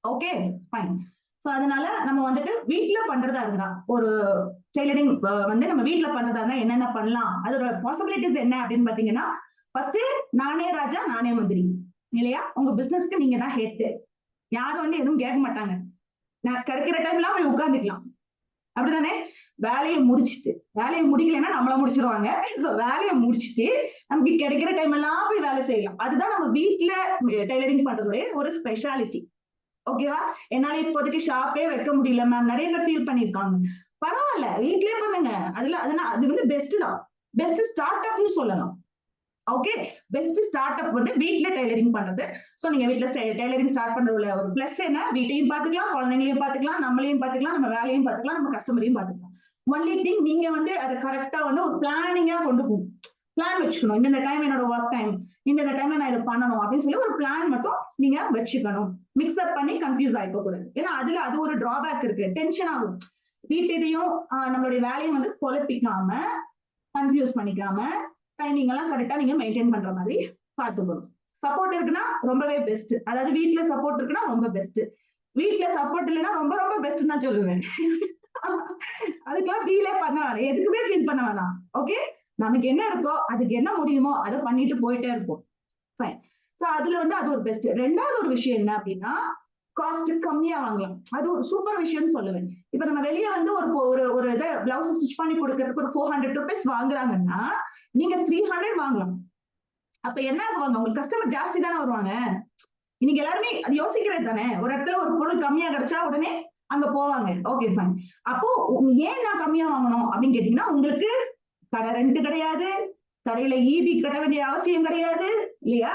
Okay fine. சோ அதனால நம்ம வந்துட்டு வீட்டுல பண்றதா இருந்தா, ஒரு டெய்லரிங் வந்து நம்ம வீட்டுல பண்றதா இருந்தா என்னென்ன பண்ணலாம், அதோட பாசிபிலிட்டிஸ் என்ன அப்படின்னு பாத்தீங்கன்னா, ஃபர்ஸ்ட் நானே ராஜா நானே மந்திரி இல்லையா? உங்க பிசினஸ்க்கு நீங்க தான் ஹெட். யாரும் வந்து எதுவும் கேட்க மாட்டாங்க. நான் கிடைக்கிற டைம்லாம் போய் உட்காந்துக்கலாம். அப்படிதானே? வேலையை முடிச்சுட்டு, வேலையை முடிக்கலைன்னா நம்மள முடிச்சிருவாங்க. சோ வேலையை முடிச்சுட்டு நமக்கு கிடைக்கிற டைம் எல்லாம் போய் வேலை செய்யலாம். அதுதான் நம்ம வீட்டுல டெய்லரிங் பண்றதுடைய ஒரு ஸ்பெஷாலிட்டி. ஓகேவா? என்னால இப்போதைக்கு ஷாப்பே வைக்க முடியல மேம், நிறைய பேர் ஃபீல் பண்ணிருக்காங்க. பரவாயில்ல, வீட்லயே பண்ணுங்க. அது வந்து பெஸ்ட் தான். பெஸ்ட் ஸ்டார்ட் அப்னு சொல்லலாம். ஓகே, பெஸ்ட் ஸ்டார்ட் அப் வந்து வீட்ல டெய்லரிங் பண்றது. சோ நீங்க வீட்ல டெய்லரிங் ஸ்டார்ட் பண்றதுல ஒரு பிளஸ் என்ன, வீட்டையும் பாத்துக்கலாம், குழந்தைங்களையும் பாத்துக்கலாம், நம்மளையும் பாத்துக்கலாம், நம்ம வேலையும் பாத்துக்கலாம், நம்ம கஸ்டமரையும் பாத்துக்கலாம். ஒன்லி திங், நீங்க வந்து அதை கரெக்டா வந்து ஒரு பிளானிங்கா கொண்டு போகணும். பிளான் வச்சுக்கணும். இந்த டைம் என்னோட ஒர்க் டைம், இந்த டைம்ல நான் இதை பண்ணணும் அப்படின்னு சொல்லி ஒரு பிளான் மட்டும் நீங்க வச்சுக்கணும். மிக்ஸ்அப் பண்ணி கன்ஃபியூஸ் ஆயிக்க கூடாது. ஏன்னா அதுல அது ஒரு டிராபேக் இருக்கு, டென்ஷன் ஆகும். வீட்டையும் நம்மளுடைய வேலையும் வந்து குழப்பிக்காம, கன்ஃபியூஸ் பண்ணிக்காம, டைமிங் எல்லாம் கரெக்டா நீங்க மெயின்டைன் பண்ற மாதிரி பாத்துக்கணும். சப்போர்ட் இருக்குன்னா ரொம்பவே பெஸ்ட். அதாவது வீட்டுல சப்போர்ட் இருக்குன்னா ரொம்ப பெஸ்ட். வீட்டுல சப்போர்ட் இல்லைன்னா ரொம்ப ரொம்ப பெஸ்ட் தான் சொல்லுவேன். அதுக்கெல்லாம் ஃபீலே பண்ண வேணாம், எதுக்குமே ஃபீல் பண்ண வேணாம். ஓகே, நமக்கு என்ன இருக்கோ, அதுக்கு என்ன முடியுமோ அதை பண்ணிட்டு போயிட்டே இருப்போம். ஃபைன். சோ அதுல வந்து அது ஒரு பெஸ்ட். ரெண்டாவது ஒரு விஷயம் என்ன அப்படின்னா, காஸ்ட் கம்மியா வாங்கலாம். அது ஒரு சூப்பர் விஷயம்னு சொல்லுவேன். இப்ப நம்ம வெளியே வந்து ஒரு இதை பிளவுஸ் ஸ்டிச் பண்ணி கொடுக்கறதுக்கு ஒரு 400 rupees வாங்குறாங்கன்னா, நீங்க 300 வாங்கலாம். அப்ப என்ன ஆகுவாங்க, உங்களுக்கு கஸ்டமர் ஜாஸ்தி தானே வருவாங்க. இன்னைக்கு எல்லாருமே அது யோசிக்கிறது தானே. ஒரு இடத்துல ஒரு பொருள் கம்மியா கிடைச்சா உடனே அங்க போவாங்க. Okay fine. அப்போ ஏன் நான் கம்மியா வாங்கணும் அப்படின்னு கேட்டீங்கன்னா, உங்களுக்கு கடை ரெண்ட் கிடையாது, கடையில ஈபி கட்ட வேண்டிய அவசியம் கிடையாது இல்லையா?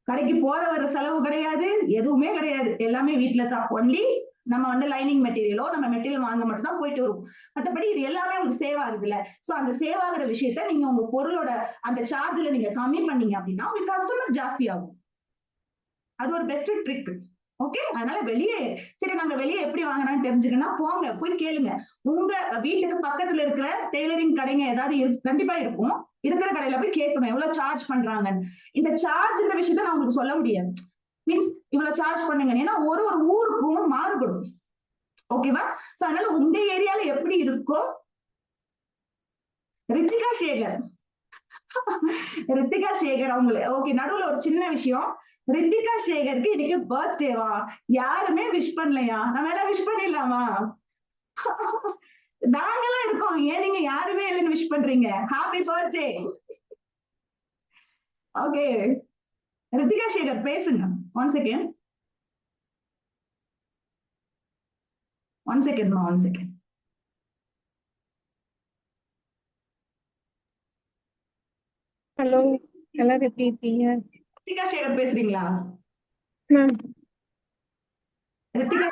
கடைக்கு போற வர செலவு கிடையாது, எதுவுமே கிடையாது. எல்லாமே வீட்டுல தான். ஒன்லி நம்ம வந்து லைனிங் மெட்டீரியலோ நம்ம மெட்டீரியல் வாங்க மட்டும் தான் போயிட்டு வருவோம். மற்றபடி இது எல்லாமே உங்களுக்கு சேவ் ஆகுது இல்ல. சோ அந்த சேவ் ஆகுற விஷயத்த நீங்க உங்க பொருளோட அந்த சார்ஜ்ல நீங்க கம்மி பண்ணீங்க அப்படின்னா உங்களுக்கு கஸ்டமர் ஜாஸ்தி ஆகும். அது ஒரு பெஸ்ட் ட்ரிக். ஓகே, அதனால வெளியே, சரி நாங்க வெளியே எப்படி வாங்குறான்னு தெரிஞ்சுக்கணும், போங்க போய் கேளுங்க. உங்க வீட்டுக்கு பக்கத்துல இருக்கிற டெய்லரிங் கடைங்க ஏதாவது கண்டிப்பா இருக்கும். இருக்கிற கடையில போய் கேட்கணும் எவ்வளவு சார்ஜ் பண்றாங்க. இந்த சார்ஜ்ன்ற விஷயத்த நான் உங்களுக்கு சொல்ல முடியாது. மீன்ஸ் இவ்வளவு சார்ஜ் பண்ணுங்க, ஏன்னா ஒரு ஒரு ஊருக்கும் மாறுபடும். ஓகேவா? சோ அதனால உங்க ஏரியால எப்படி இருக்கோ. ரித்திகா சேகர், ரித்திகா சேகர் அவங்களுக்கு ஓகே. நடுவுல ஒரு சின்ன விஷயம், ரித்திகா சேகருக்கு இன்னைக்கு பர்த்டேவா? யாருமே விஷ் பண்ணலையா? நம்ம எல்லாம் விஷ் பண்ணிடலாமா? நாங்கெல்லாம் இருக்கோம், ஏன் நீங்க யாருமே இல்லைன்னு விஷ் பண்றீங்க? Happy birthday. Okay, Rithika Shekar பேசுங்க. ஒன் செகண்ட், ஒன் செகண்ட்மா, ஒன் செகண்ட். ஹலோ, எல்லாரும் எப்படி இருக்கீங்க? ரித்திகா சேகர் பேசுறீங்களா? Ma'am, Rithika,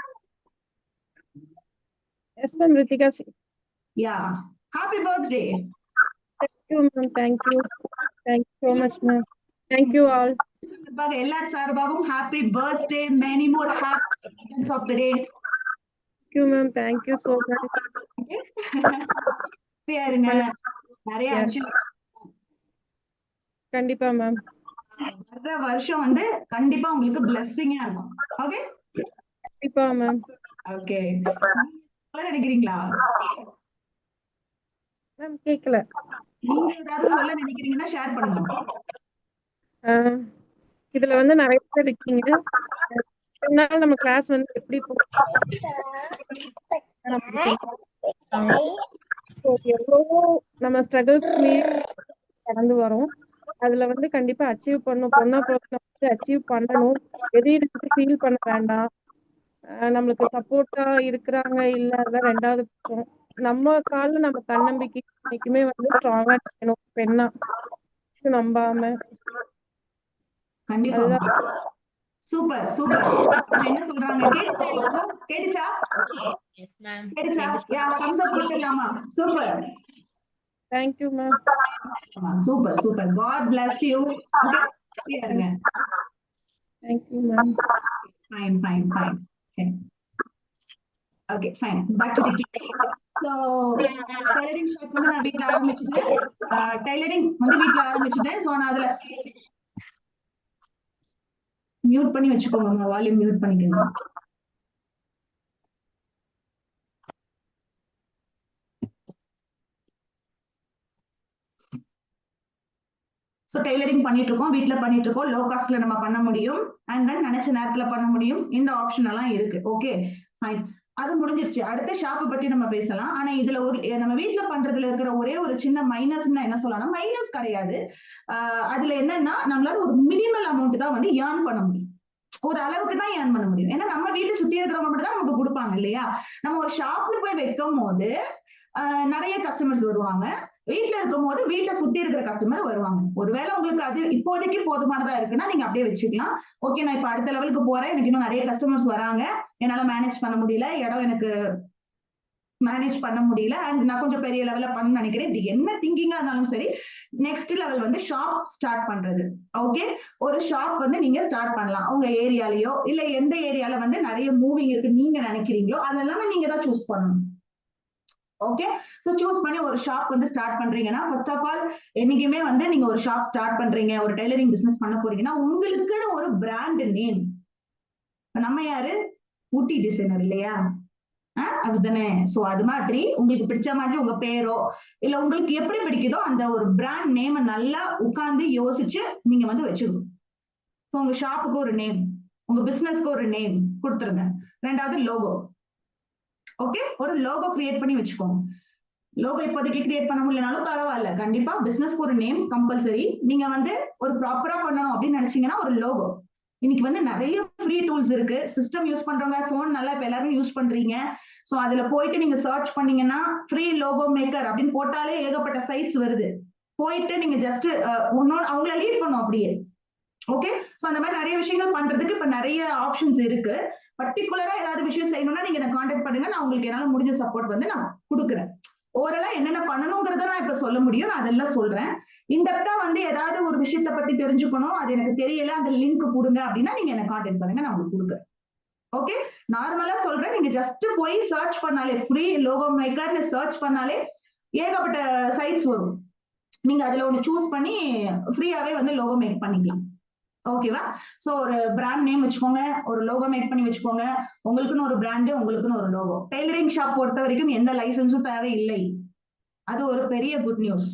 yes ma'am, Rithika. Yeah, happy birthday. Thank you ma'am, thank you so much ma'am. Thank you all. எல்லார் சார்பாகவும் happy birthday, many more happy of the day. Thank you ma'am, thank you so much. ஹாப்பியா இருங்க, நிறைய Yeah. அச்சீவ். கண்டிப்பா மேம். வர்ற வருஷம் வந்து கண்டிப்பா உங்களுக்கு பிளெஸ்ஸிங்கா இருக்கும். ஓகே கண்டிப்பா மேம். ஓகே நினைக்கிறீங்களா? மேம் கேட்கல. நீங்க ஏதாவது சொல்ல நினைக்கிறீங்கன்னா ஷேர் பண்ணுங்க. இதுல வந்து நிறைய பேர் இருக்கீங்க. இருந்தாலும் நம்ம கிளாஸ் வந்து எப்படி எவ்வளவோ நம்ம ஸ்ட்ரகிள்ஸ் கடந்து வரோம். அதுல வந்து கண்டிப்பா அச்சீவ் பண்ணும். பொண்ணா வந்து அச்சீவ் பண்ணணும். எதையும் ஃபீல் பண்ண வேண்டாம். நம்மளுக்கு சப்போர்ட்டா இருக்கிறாங்க இல்ல அதெல்லாம் ரெண்டாவது பட்சம். நம்ம காலில் நம்ம தன்னம்பிக்கை என்னைக்குமே வந்து ஸ்ட்ராங்கா நிக்கணும் பெண்ணா நம்பாம. கண்டிப்பா. அதுதான். Super super. என்ன சொல்றாங்க கேட்டுச்சா? கேட்டுச்சா? கேட்டுச்சா? யா தம்ஸ் அப் கொடுத்துடலாமா? Super. Thank you ma'am. Super super. God bless you. Okay இருங்க. Thank you ma'am. Fine fine fine. Okay fine. Back to the class. So tailoring shop வந்து நான் வீட்ல ஆரம்பிச்சிட்டேன். டைலரிங் வந்து வீட்ல ஆரம்பிச்சிட்டேன். சோ நான் அதுல மியூட் பண்ணி வச்சுக்கோங்க, வால்யூம் மியூட் பண்ணிக்கோங்க. ஸோ டெய்லரிங் பண்ணிட்டு இருக்கோம், வீட்ல பண்ணிட்டு இருக்கோம். லோ காஸ்ட்ல நம்ம பண்ண முடியும், அண்ட் தென் நினைச்ச நேரத்துல பண்ண முடியும். இந்த ஆப்ஷன் எல்லாம் இருக்கு. Okay fine. அது முடிஞ்சிருச்சு. அடுத்த ஷாப்பை பத்தி நம்ம பேசலாம். ஆனா இதுல ஒரு நம்ம வீட்ல பண்றதுல இருக்கிற ஒரே ஒரு சின்ன மைனஸ்ன்னு என்ன சொல்லலாம், மைனஸ் கிடையாது. அதுல என்னன்னா நம்மளால ஒரு மினிமல் அமௌண்ட் தான் வந்து ஏர்ன் பண்ண முடியும். ஒரு அளவுக்கு தான் ஏர்ன் பண்ண முடியும். ஏன்னா நம்ம வீட்டை சுத்தி இருக்கிறவங்க மட்டும் தான் நமக்கு கொடுப்பாங்க இல்லையா? நம்ம ஒரு ஷாப்ல போய் வைக்கும் போது நிறைய கஸ்டமர்ஸ் வருவாங்க. வீட்டுல இருக்கும் போது வீட்டை சுத்தி இருக்கிற கஸ்டமர் வருவாங்க. ஒருவேளை உங்களுக்கு அது இப்போதைக்கு போதுமானதா இருக்குன்னா நீங்க அப்படியே வச்சுக்கலாம். ஓகே நான் இப்ப அடுத்த லெவலுக்கு போறேன், எனக்கு இன்னும் நிறைய கஸ்டமர்ஸ் வராங்க, என்னால மேனேஜ் பண்ண முடியல, இடம் எனக்கு மேனேஜ் பண்ண முடியல, அண்ட் நான் கொஞ்சம் பெரிய லெவல்ல பண்ண நினைக்கிறேன். இப்படி என்ன திங்கிங்கா இருந்தாலும் சரி, நெக்ஸ்ட் லெவல் வந்து ஷாப் ஸ்டார்ட் பண்றது. ஓகே ஒரு ஷாப் வந்து நீங்க ஸ்டார்ட் பண்ணலாம். உங்க ஏரியாலயோ இல்ல எந்த ஏரியால வந்து நிறைய மூவிங் இருக்கு நீங்க நினைக்கிறீங்களோ அதெல்லாமே நீங்க தான் சூஸ் பண்ணணும். ஓகே சோ சூஸ் பண்ணி ஒரு ஷாப் வந்து ஸ்டார்ட் பண்றீங்கன்னா, ஃபர்ஸ்ட் ஆஃப் ஆல் என்னைக்குமே வந்து நீங்க ஒரு ஷாப் ஸ்டார்ட் பண்றீங்க, ஒரு டைலரிங் பிசினஸ் பண்ண போறீங்கன்னா உங்களுக்குன்னு ஒரு பிராண்ட் நேம். நம்ம யாரு? ஊட்டி டிசைனர் இல்லையா? அப்படிதானே? சோ அது மாதிரி உங்களுக்கு பிடிச்ச மாதிரி உங்க பேரோ இல்ல உங்களுக்கு எப்படி பிடிக்குதோ அந்த ஒரு பிராண்ட் நேம் நல்லா உட்கார்ந்து யோசிச்சு நீங்க வந்து வச்சுக்கணும். உங்க ஷாப்புக்கு ஒரு நேம், உங்க பிசினஸ்க்கு ஒரு நேம் கொடுத்துருங்க. ரெண்டாவது லோகோ. ஓகே ஒரு லோகோ கிரியேட் பண்ணி வச்சுக்கோங்க. லோகோ இப்போதைக்கு கிரியேட் பண்ண முடியலனாலும் பரவாயில்ல, கண்டிப்பா பிசினஸ்க்கு ஒரு நேம் கம்பல்சரி. நீங்க வந்து ஒரு ப்ராப்பரா பண்ணணும் அப்படின்னு நினைச்சீங்கன்னா ஒரு லோகோ. இன்னைக்கு வந்து நிறைய ஃப்ரீ டூல்ஸ் இருக்கு. சிஸ்டம் யூஸ் பண்றவங்க போன் நல்லா இப்ப எல்லாரும் யூஸ் பண்றீங்க. சோ அதுல போயிட்டு நீங்க சர்ச் பண்ணீங்கன்னா ஃப்ரீ லோகோ மேக்கர் அப்படின்னு போட்டாலே ஏகப்பட்ட சைட்ஸ் வருது. போயிட்டு நீங்க ஜஸ்ட் அவங்கள லீட் பண்ணும் அப்படியே. ஓகே சோ அந்த மாதிரி நிறைய விஷயங்கள் பண்றதுக்கு இப்ப நிறைய ஆப்ஷன்ஸ் இருக்கு. பர்டிகுலரா ஏதாவது விஷயம் செய்யணும்னா நீங்க என்ன கான்டாக்ட் பண்ணுங்க, நான் உங்களுக்கு என்னால முடிஞ்ச சப்போர்ட் வந்து நான் கொடுக்குறேன். ஓரளா என்னென்ன பண்ணணுங்கிறத நான் இப்ப சொல்ல முடியும், நான் அதெல்லாம் சொல்றேன். இன்டெப்தா வந்து ஏதாவது ஒரு விஷயத்த பத்தி தெரிஞ்சுக்கணும், அது எனக்கு தெரியல, அந்த லிங்க் கொடுங்க அப்படின்னா நீங்க என்ன கான்டாக்ட் பண்ணுங்க, நான் உங்களுக்கு கொடுக்குறேன். ஓகே நார்மலா சொல்றேன், நீங்க ஜஸ்ட் போய் சர்ச் பண்ணாலே ஃப்ரீ லோகோ மேக்கர்னு சர்ச் பண்ணாலே ஏகப்பட்ட சைட்ஸ் வரும். நீங்க அதுல ஒண்ணு சூஸ் பண்ணி ஃப்ரீயாவே வந்து லோகோ மேக் பண்ணிக்கலாம். ஓகேவா? சோ ஒரு பிராண்ட் நேம் வச்சுக்கோங்க, ஒரு லோகோ மேக் பண்ணி வச்சுக்கோங்க. உங்களுக்குன்னு ஒரு பிராண்டு, உங்களுக்குன்னு ஒரு லோகோ. டெய்லரிங் ஷாப் பொறுத்த வரைக்கும் எந்த லைசன்ஸும் தேவையில்லை. அது ஒரு பெரிய குட் நியூஸ்.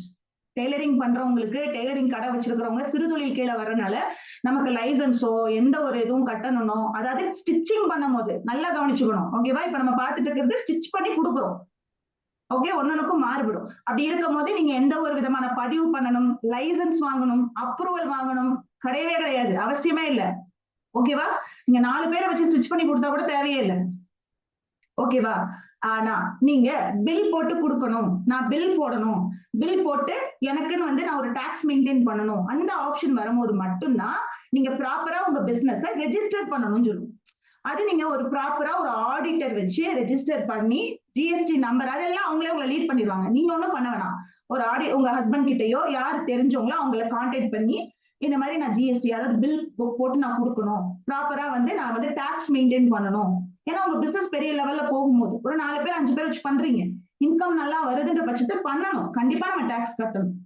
டெய்லரிங் பண்றவங்களுக்கு, டெய்லரிங் கடை வச்சிருக்கிறவங்க சிறுதொழில் கீழே வரனால நமக்கு லைசன்ஸோ எந்த ஒரு இதுவும் கட்டணுமோ, அதாவது ஸ்டிச்சிங் பண்ணும் போது நல்லா கவனிச்சுக்கணும். ஓகேவா? இப்ப நம்ம பார்த்துட்டு இருக்கிறது ஸ்டிச் பண்ணி கொடுக்குறோம். ஓகே ஒன்னொன்னுக்கும் மாறுபடும். அப்படி இருக்கும் போது நீங்க எந்த ஒரு விதமான பதிவு பண்ணணும், லைசன்ஸ் வாங்கணும், அப்ரூவல் வாங்கணும் கிடையவே கிடையாது, அவசியமே இல்ல. ஓகேவா? நீங்க 4 பேரை வச்சு ஸ்டிச் பண்ணி கொடுத்தா கூட தேவையே இல்லை. ஓகேவா? ஆனா நீங்க பில் போட்டு கொடுக்கணும், நான் பில் போடணும், பில் போட்டு எனக்குன்னு வந்து நான் ஒரு டாக்ஸ் மெயின்டைன் பண்ணணும், அந்த ஆப்ஷன் வரும்போது மட்டும்தான் நீங்க ப்ராப்பரா உங்க பிசினஸ் ரெஜிஸ்டர் பண்ணணும்னு சொல்லுவோம். அது நீங்க ஒரு ப்ராப்பரா ஒரு ஆடிட்டர் வச்சு ரெஜிஸ்டர் பண்ணி ஜிஎஸ்டி நம்பர் அதெல்லாம் அவங்களே உங்களை லீட் பண்ணிடுவாங்க. நீங்க ஒன்றும் பண்ண வேணாம். ஒரு உங்க ஹஸ்பண்ட் கிட்டயோ யாரு தெரிஞ்சவங்களோ அவங்கள கான்டாக்ட் பண்ணி இந்த மாதிரி நான் ஜிஎஸ்டி அதாவது பில் போட்டு நான் கொடுக்கணும், ப்ராப்பரா வந்து நான் வந்து டாக்ஸ் மெயின்டைன் பண்ணணும். ஏன்னா உங்க பிசினஸ் பெரிய லெவல்ல போகும்போது ஒரு 4 பேர் 5 பேர் வச்சு பண்றீங்க, இன்கம் நல்லா வருதுன்ற பட்சத்தை பண்ணணும், கண்டிப்பா நம்ம டாக்ஸ் கட்டணும்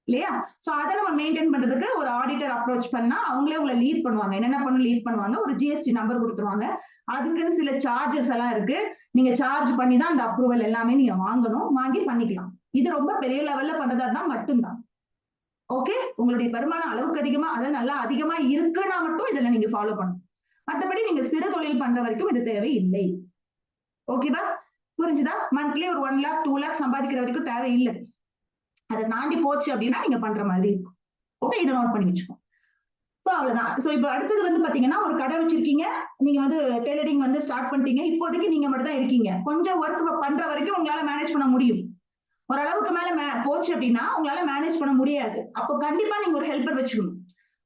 இல்லையா? சோ அதை நம்ம மெயின்டைன் பண்றதுக்கு ஒரு ஆடிட்டர் அப்ரோச் பண்ணா அவங்களே உங்களை லீட் பண்ணுவாங்க. என்னென்ன பண்ணணும் லீட் பண்ணுவாங்க, ஒரு ஜிஎஸ்டி நம்பர் கொடுத்துருவாங்க. அதுக்குன்னு சில சார்ஜஸ் எல்லாம் இருக்கு. நீங்க சார்ஜ் பண்ணி தான் அந்த அப்ரூவல் எல்லாமே நீங்க வாங்கணும், வாங்கி பண்ணிக்கலாம். இது ரொம்ப பெரிய லெவல்ல பண்றதா இருந்தா மட்டும்தான். ஓகே, உங்களுடைய வருமானம் அளவுக்கு அதிகமா, அதாவது நல்லா அதிகமா இருக்குன்னா மட்டும் இதுல நீங்க ஃபாலோ பண்ணணும். மற்றபடி நீங்க சிறு தொழில் பண்ற வரைக்கும் இது தேவையில்லை. ஓகேவா? புரிஞ்சுதா? மந்த்லி ஒரு 1 lakh 2 lakh சம்பாதிக்கிற வரைக்கும் தேவையில்லை. அதை தாண்டி போச்சு அப்படின்னா நீங்க பண்ற மாதிரி இருக்கும். ஓகே, இதை நோட் பண்ணி வச்சுக்கோ. சோ அவ்வளவுதான். சோ இப்போ அடுத்தது வந்து பாத்தீங்கன்னா, ஒரு கடை வச்சிருக்கீங்க, நீங்க வந்து டெய்லரிங் வந்து ஸ்டார்ட் பண்ணிட்டீங்க. இப்போதைக்கு நீங்க மட்டும் தான் இருக்கீங்க. கொஞ்சம் ஒர்க் பண்ற வரைக்கும் உங்களால மேனேஜ் பண்ண முடியும். ஓரளவுக்கு மேல போச்சு அப்படின்னா உங்களால மேனேஜ் பண்ண முடியாது. அப்போ கண்டிப்பா நீங்க ஒரு ஹெல்ப்பர் வச்சுக்கணும்.